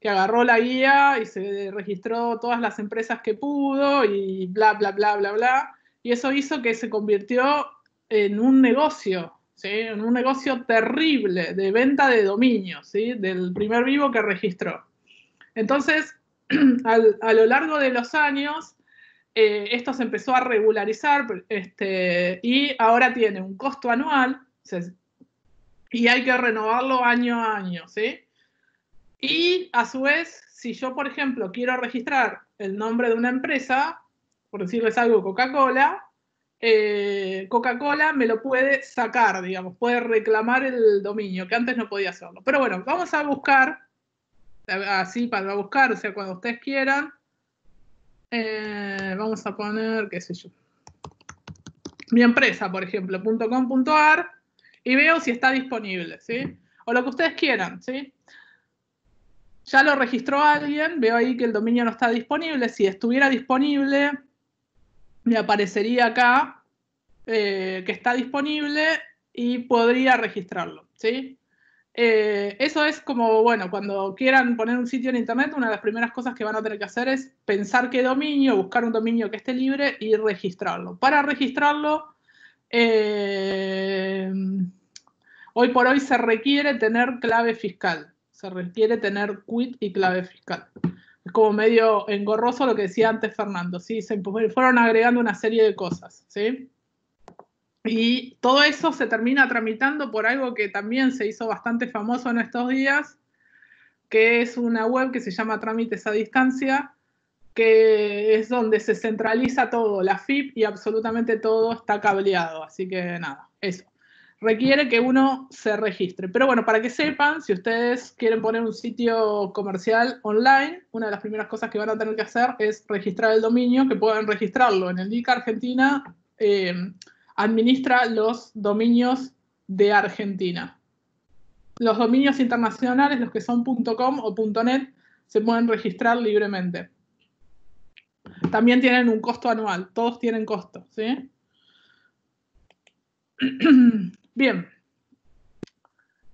Speaker 1: que agarró la guía y se registró todas las empresas que pudo y bla, bla, bla, bla, bla. Y eso hizo que se convirtió en un negocio, ¿sí? En un negocio terrible de venta de dominios, ¿sí? Del primer vivo que registró. Entonces, a lo largo de los años, esto se empezó a regularizar y ahora tiene un costo anual y hay que renovarlo año a año, ¿sí? Y a su vez, si yo, por ejemplo, quiero registrar el nombre de una empresa, por decirles algo, Coca-Cola, Coca-Cola me lo puede sacar, digamos, puede reclamar el dominio, que antes no podía hacerlo. Pero bueno, vamos a buscar, así para buscar, o sea, cuando ustedes quieran, vamos a poner, qué sé yo, mi empresa, por ejemplo, .com.ar, y veo si está disponible, ¿sí? O lo que ustedes quieran, ¿sí? Ya lo registró alguien, veo ahí que el dominio no está disponible. Si estuviera disponible, me aparecería acá que está disponible y podría registrarlo, ¿sí? Eso es como, bueno, cuando quieran poner un sitio en internet, una de las primeras cosas que van a tener que hacer es pensar qué dominio, buscar un dominio que esté libre y registrarlo. Para registrarlo, hoy por hoy se requiere tener clave fiscal. Se requiere tener quit y clave fiscal. Es como medio engorroso lo que decía antes Fernando, ¿sí? Se fueron agregando una serie de cosas, ¿sí? Y todo eso se termina tramitando por algo que también se hizo bastante famoso en estos días, que es una web que se llama Trámites a Distancia, que es donde se centraliza todo, la FIP y absolutamente todo está cableado. Así que nada, eso. Requiere que uno se registre. Pero bueno, para que sepan, si ustedes quieren poner un sitio comercial online, una de las primeras cosas que van a tener que hacer es registrar el dominio, que pueden registrarlo en el NIC Argentina, administra los dominios de Argentina. Los dominios internacionales, los que son .com o .net, se pueden registrar libremente. También tienen un costo anual, todos tienen costo, ¿sí? Bien.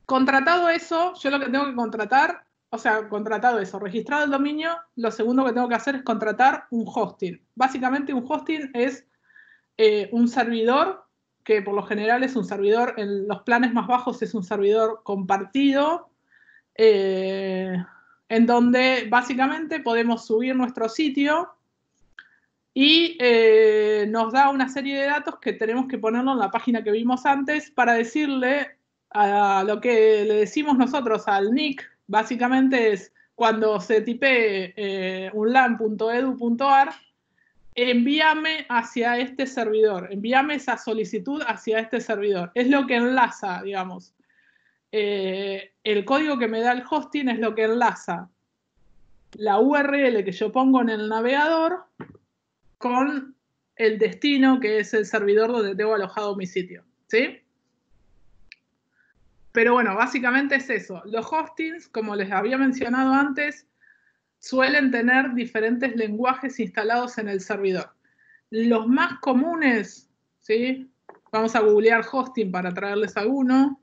Speaker 1: Contratado eso, yo lo que tengo que contratar, o sea, contratado eso, registrado el dominio, lo segundo que tengo que hacer es contratar un hosting. Básicamente un hosting es un servidor, que por lo general es un servidor, en los planes más bajos es un servidor compartido, en donde básicamente podemos subir nuestro sitio y nos da una serie de datos que tenemos que ponerlo en la página que vimos antes para decirle a lo que le decimos nosotros al NIC, básicamente es cuando se tipee unlan.edu.ar, envíame hacia este servidor, envíame esa solicitud hacia este servidor. Es lo que enlaza, digamos. El código que me da el hosting es lo que enlaza la URL que yo pongo en el navegador con el destino, que es el servidor donde tengo alojado mi sitio, ¿sí? Pero bueno, básicamente es eso. Los hostings, como les había mencionado antes, suelen tener diferentes lenguajes instalados en el servidor. Los más comunes ¿sí? Vamos a googlear hosting para traerles alguno.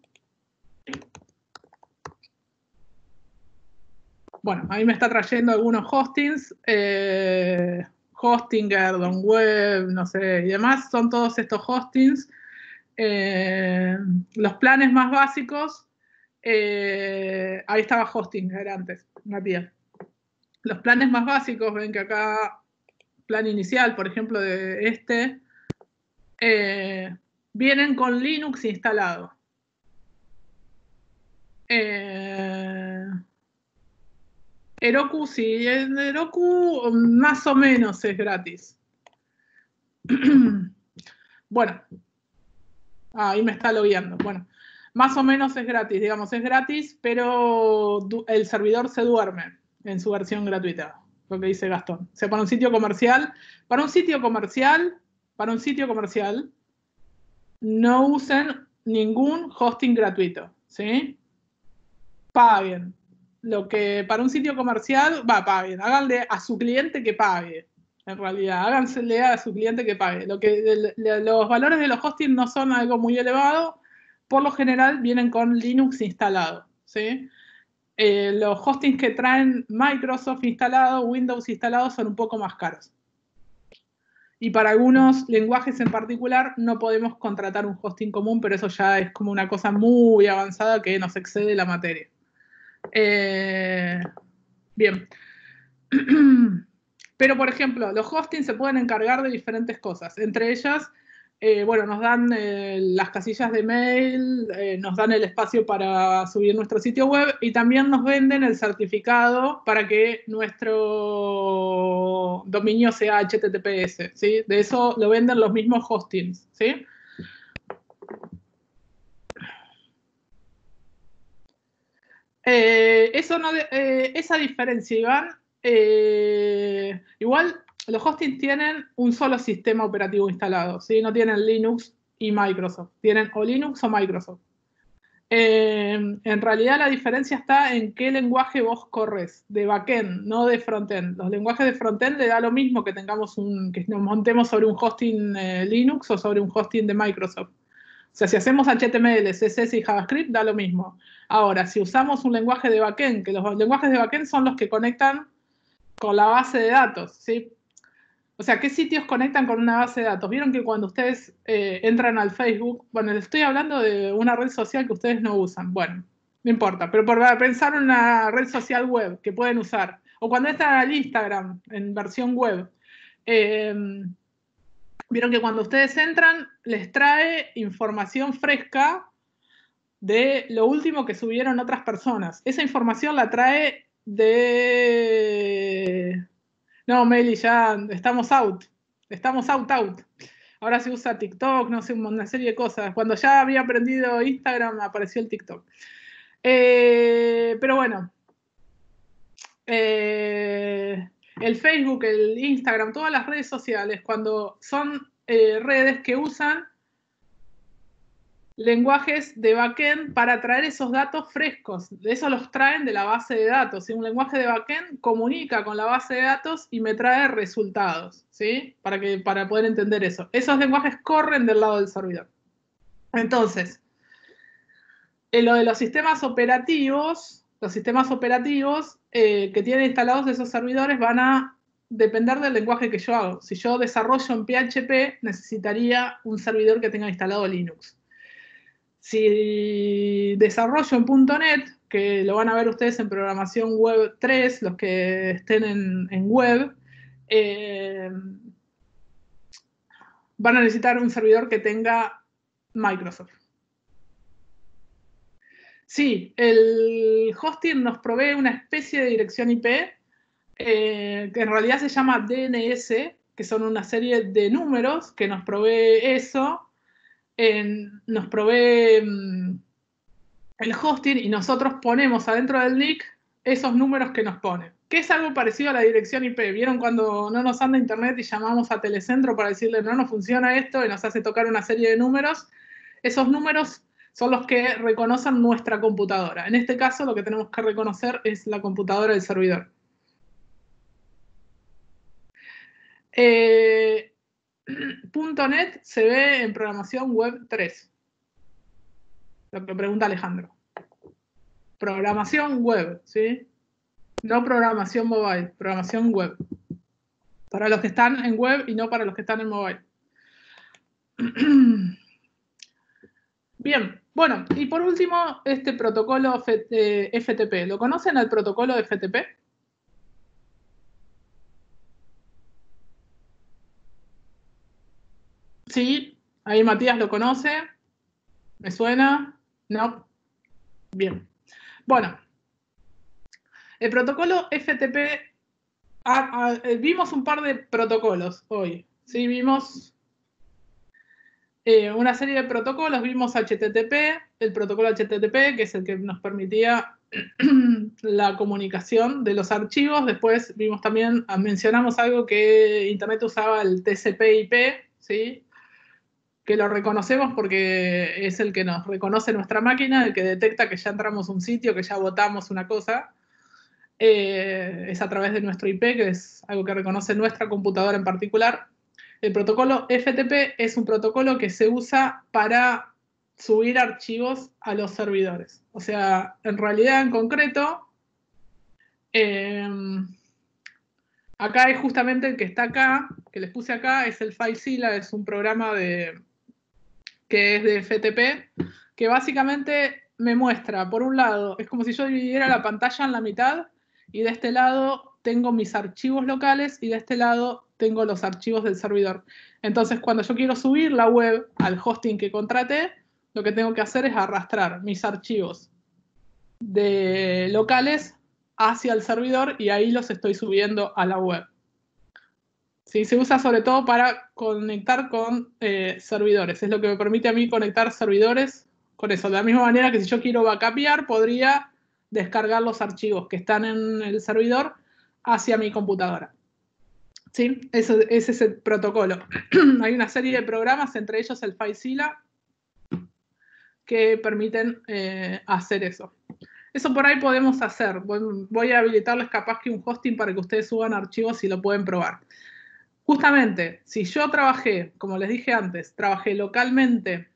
Speaker 1: Bueno, ahí me está trayendo algunos hostings. Hostinger, DonWeb, no sé, y demás. Son todos estos hostings. Los planes más básicos. Ahí estaba Hostinger antes, Matías. Los planes más básicos, ven que acá, plan inicial, por ejemplo, de este, vienen con Linux instalado. Heroku, sí, Heroku más o menos es gratis. Bueno, ahí me está logueando. Bueno, más o menos es gratis, digamos, es gratis, pero el servidor se duerme en su versión gratuita, lo que dice Gastón. O sea, para un sitio comercial, no usen ningún hosting gratuito, ¿sí? Paguen. Lo que para un sitio comercial, paguen. Háganle a su cliente que pague. En realidad, hágansele a su cliente que pague. Los valores de los hosting no son algo muy elevado. Por lo general vienen con Linux instalado, ¿sí? Los hostings que traen Microsoft instalado, Windows instalado, son un poco más caros. Y para algunos lenguajes en particular no podemos contratar un hosting común, pero eso ya es como una cosa muy avanzada que nos excede la materia. Bien. Pero, por ejemplo, los hostings se pueden encargar de diferentes cosas. Entre ellas, bueno, nos dan las casillas de mail, nos dan el espacio para subir nuestro sitio web y también nos venden el certificado para que nuestro dominio sea HTTPS, ¿sí? De eso lo venden los mismos hostings, ¿sí? Esa diferencia, Iván, igual los hostings tienen un solo sistema operativo instalado, ¿sí? No tienen Linux y Microsoft, tienen o Linux o Microsoft. En realidad la diferencia está en qué lenguaje vos corres, de backend, no de frontend. Los lenguajes de frontend le da lo mismo que que nos montemos sobre un hosting Linux o sobre un hosting de Microsoft. O sea, si hacemos HTML, CSS y JavaScript, da lo mismo. Ahora, si usamos un lenguaje de backend, que los lenguajes de backend son los que conectan con la base de datos, ¿sí? O sea, ¿qué sitios conectan con una base de datos? Vieron que cuando ustedes entran al Facebook, bueno, les estoy hablando de una red social que ustedes no usan, bueno, no importa, pero por pensar en una red social web que pueden usar, o cuando entran al Instagram en versión web, vieron que cuando ustedes entran, les trae información fresca de lo último que subieron otras personas. Esa información la trae de... No, Meli, ya estamos out. Estamos out. Ahora se usa TikTok, no sé, una serie de cosas. Cuando ya había aprendido Instagram, apareció el TikTok. Pero bueno. El Facebook, el Instagram, todas las redes sociales, cuando son redes que usan lenguajes de backend para traer esos datos frescos. Eso los traen de la base de datos. ¿Sí? Un lenguaje de backend comunica con la base de datos y me trae resultados, ¿sí? Para poder entender eso. Esos lenguajes corren del lado del servidor. Entonces, lo de los sistemas operativos que tienen instalados esos servidores van a depender del lenguaje que yo hago. Si yo desarrollo en PHP, necesitaría un servidor que tenga instalado Linux. Si desarrollo en .NET, que lo van a ver ustedes en programación web 3, los que estén en web, van a necesitar un servidor que tenga Microsoft. Sí, el hosting nos provee una especie de dirección IP, que en realidad se llama DNS, que son una serie de números que nos provee eso. Nos provee el hosting y nosotros ponemos adentro del NIC esos números que nos pone. Que es algo parecido a la dirección IP. ¿Vieron cuando no nos anda internet y llamamos a Telecentro para decirle no nos funciona esto y nos hace tocar una serie de números? Esos números son los que reconocen nuestra computadora. En este caso lo que tenemos que reconocer es la computadora del servidor. .NET se ve en programación web 3. Lo que pregunta Alejandro. Programación web, ¿sí? No programación mobile, programación web. Para los que están en web y no para los que están en mobile. Bien, bueno, y por último, este protocolo FTP. ¿Lo conocen el protocolo de FTP? Sí, ahí Matías lo conoce. ¿Me suena? No. Bien. Bueno, el protocolo FTP, vimos un par de protocolos hoy. Sí, vimos una serie de protocolos, vimos HTTP, el protocolo HTTP, que es el que nos permitía la comunicación de los archivos. Después vimos también, mencionamos algo que Internet usaba, el TCP/IP, ¿sí? Que lo reconocemos porque es el que nos reconoce nuestra máquina, el que detecta que ya entramos a un sitio, que ya votamos una cosa. Es a través de nuestro IP, que es algo que reconoce nuestra computadora en particular. El protocolo FTP es un protocolo que se usa para subir archivos a los servidores. O sea, en realidad, en concreto, acá es justamente el que está acá, que les puse acá, es el FileZilla, es un programa que es de FTP, que básicamente me muestra, por un lado, es como si yo dividiera la pantalla en la mitad, y de este lado tengo mis archivos locales, y de este lado tengo los archivos del servidor. Entonces, cuando yo quiero subir la web al hosting que contraté, lo que tengo que hacer es arrastrar mis archivos de locales hacia el servidor, y ahí los estoy subiendo a la web. Sí, se usa sobre todo para conectar con servidores. Es lo que me permite a mí conectar servidores con eso. De la misma manera que si yo quiero backupear, podría descargar los archivos que están en el servidor hacia mi computadora. ¿Sí? Ese es el protocolo. Hay una serie de programas, entre ellos el FileZilla, que permiten hacer eso. Eso por ahí podemos hacer. Voy a habilitarles capaz que un hosting para que ustedes suban archivos y lo pueden probar. Justamente, si yo trabajé, como les dije antes, trabajé localmente,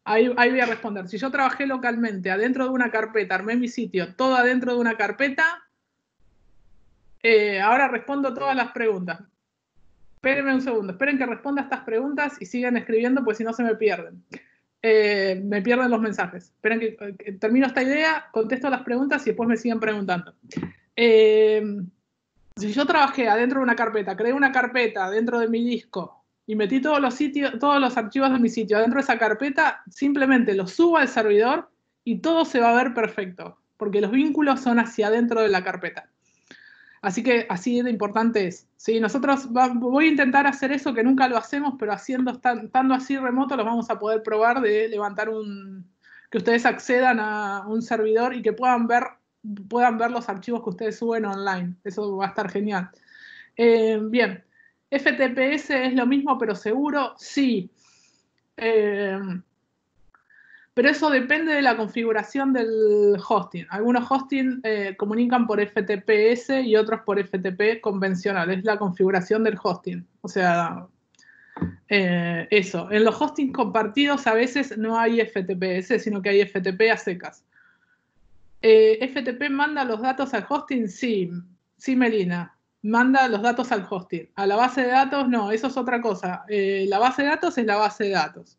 Speaker 1: ahí voy a responder. Si yo trabajé localmente adentro de una carpeta, armé mi sitio, todo adentro de una carpeta, ahora respondo todas las preguntas. Espérenme un segundo, esperen que responda estas preguntas y sigan escribiendo, pues si no se me pierden. Me pierden los mensajes. Esperen que termino esta idea, contesto las preguntas y después me siguen preguntando. Si yo trabajé adentro de una carpeta, creé una carpeta dentro de mi disco y metí todos los archivos de mi sitio adentro de esa carpeta, simplemente los subo al servidor y todo se va a ver perfecto, porque los vínculos son hacia adentro de la carpeta. Así que así de importante es. ¿Sí? Nosotros voy a intentar hacer eso, que nunca lo hacemos, pero estando así remoto, los vamos a poder probar de levantar que ustedes accedan a un servidor y que puedan ver los archivos que ustedes suben online. Eso va a estar genial. Bien, ¿FTPS es lo mismo pero seguro? Sí. Pero eso depende de la configuración del hosting. Algunos hosting comunican por FTPS y otros por FTP convencional. Es la configuración del hosting. O sea, eso. En los hostings compartidos a veces no hay FTPS, sino que hay FTP a secas. ¿FTP manda los datos al hosting? Sí. Sí, Melina. Manda los datos al hosting. A la base de datos, no. Eso es otra cosa. La base de datos es la base de datos.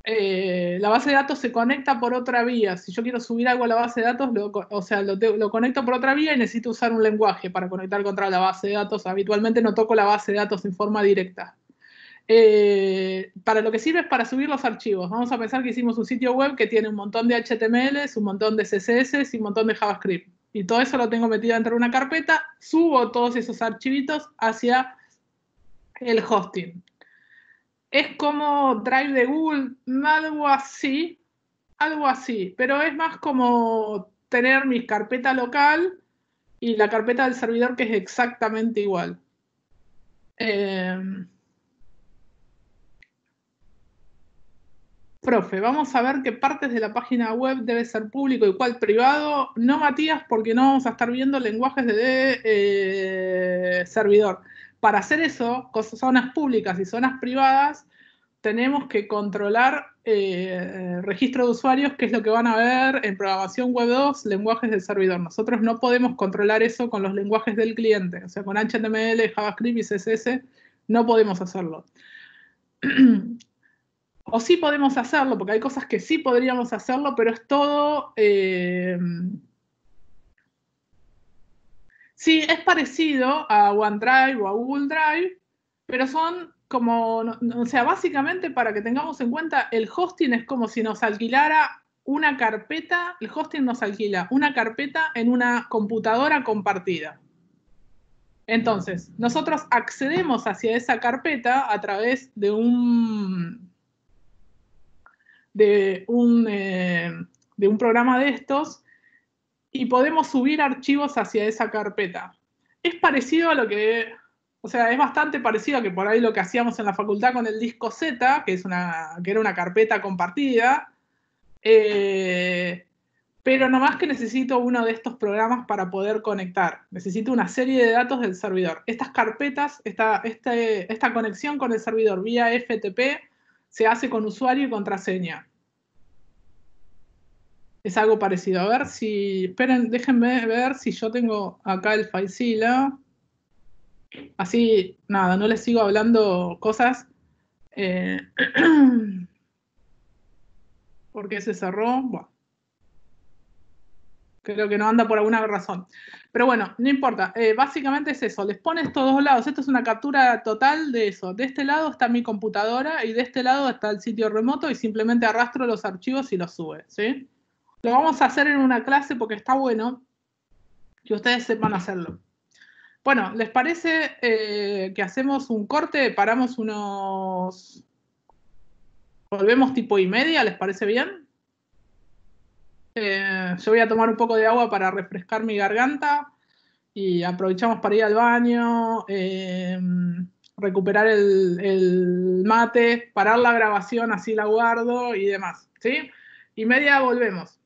Speaker 1: La base de datos se conecta por otra vía. Si yo quiero subir algo a la base de datos, lo conecto por otra vía y necesito usar un lenguaje para conectar contra la base de datos. Habitualmente no toco la base de datos en forma directa. Para lo que sirve es para subir los archivos. Vamos a pensar que hicimos un sitio web que tiene un montón de HTML, un montón de CSS y un montón de JavaScript. Y todo eso lo tengo metido dentro de una carpeta, subo todos esos archivitos hacia el hosting. Es como Drive de Google, algo así, pero es más como tener mi carpeta local y la carpeta del servidor, que es exactamente igual. Profe, vamos a ver qué partes de la página web debe ser público y cuál privado. No, Matías, porque no vamos a estar viendo lenguajes de servidor. Para hacer eso, zonas públicas y zonas privadas, tenemos que controlar registro de usuarios, que es lo que van a ver en programación web 2, lenguajes del servidor. Nosotros no podemos controlar eso con los lenguajes del cliente. O sea, con HTML, JavaScript y CSS no podemos hacerlo. O sí podemos hacerlo, porque hay cosas que sí podríamos hacerlo, pero es todo... sí, es parecido a OneDrive o a Google Drive, pero son como... o sea, básicamente, para que tengamos en cuenta, el hosting es como si nos alquilara una carpeta, el hosting nos alquila una carpeta en una computadora compartida. Entonces, nosotros accedemos hacia esa carpeta a través de un programa de estos y podemos subir archivos hacia esa carpeta. Es parecido a lo que, o sea, es bastante parecido a que por ahí lo que hacíamos en la facultad con el disco Z, que era una carpeta compartida, pero nomás que necesito uno de estos programas para poder conectar. Necesito una serie de datos del servidor. Estas carpetas, esta conexión con el servidor vía FTP se hace con usuario y contraseña. Es algo parecido. A ver si... Esperen, déjenme ver si yo tengo acá el FileZilla. Así, nada, no les sigo hablando cosas. ¿Por qué se cerró? Bueno. Creo que no anda por alguna razón. Pero bueno, no importa. Básicamente es eso. Les pone estos dos lados. Esto es una captura total de eso. De este lado está mi computadora y de este lado está el sitio remoto y simplemente arrastro los archivos y los sube, ¿sí? Lo vamos a hacer en una clase porque está bueno que ustedes sepan hacerlo. Bueno, ¿les parece que hacemos un corte? Paramos unos... Volvemos tipo y media, ¿les parece bien? Yo voy a tomar un poco de agua para refrescar mi garganta y aprovechamos para ir al baño, recuperar el mate, parar la grabación, así la guardo y demás, ¿sí? Y media volvemos.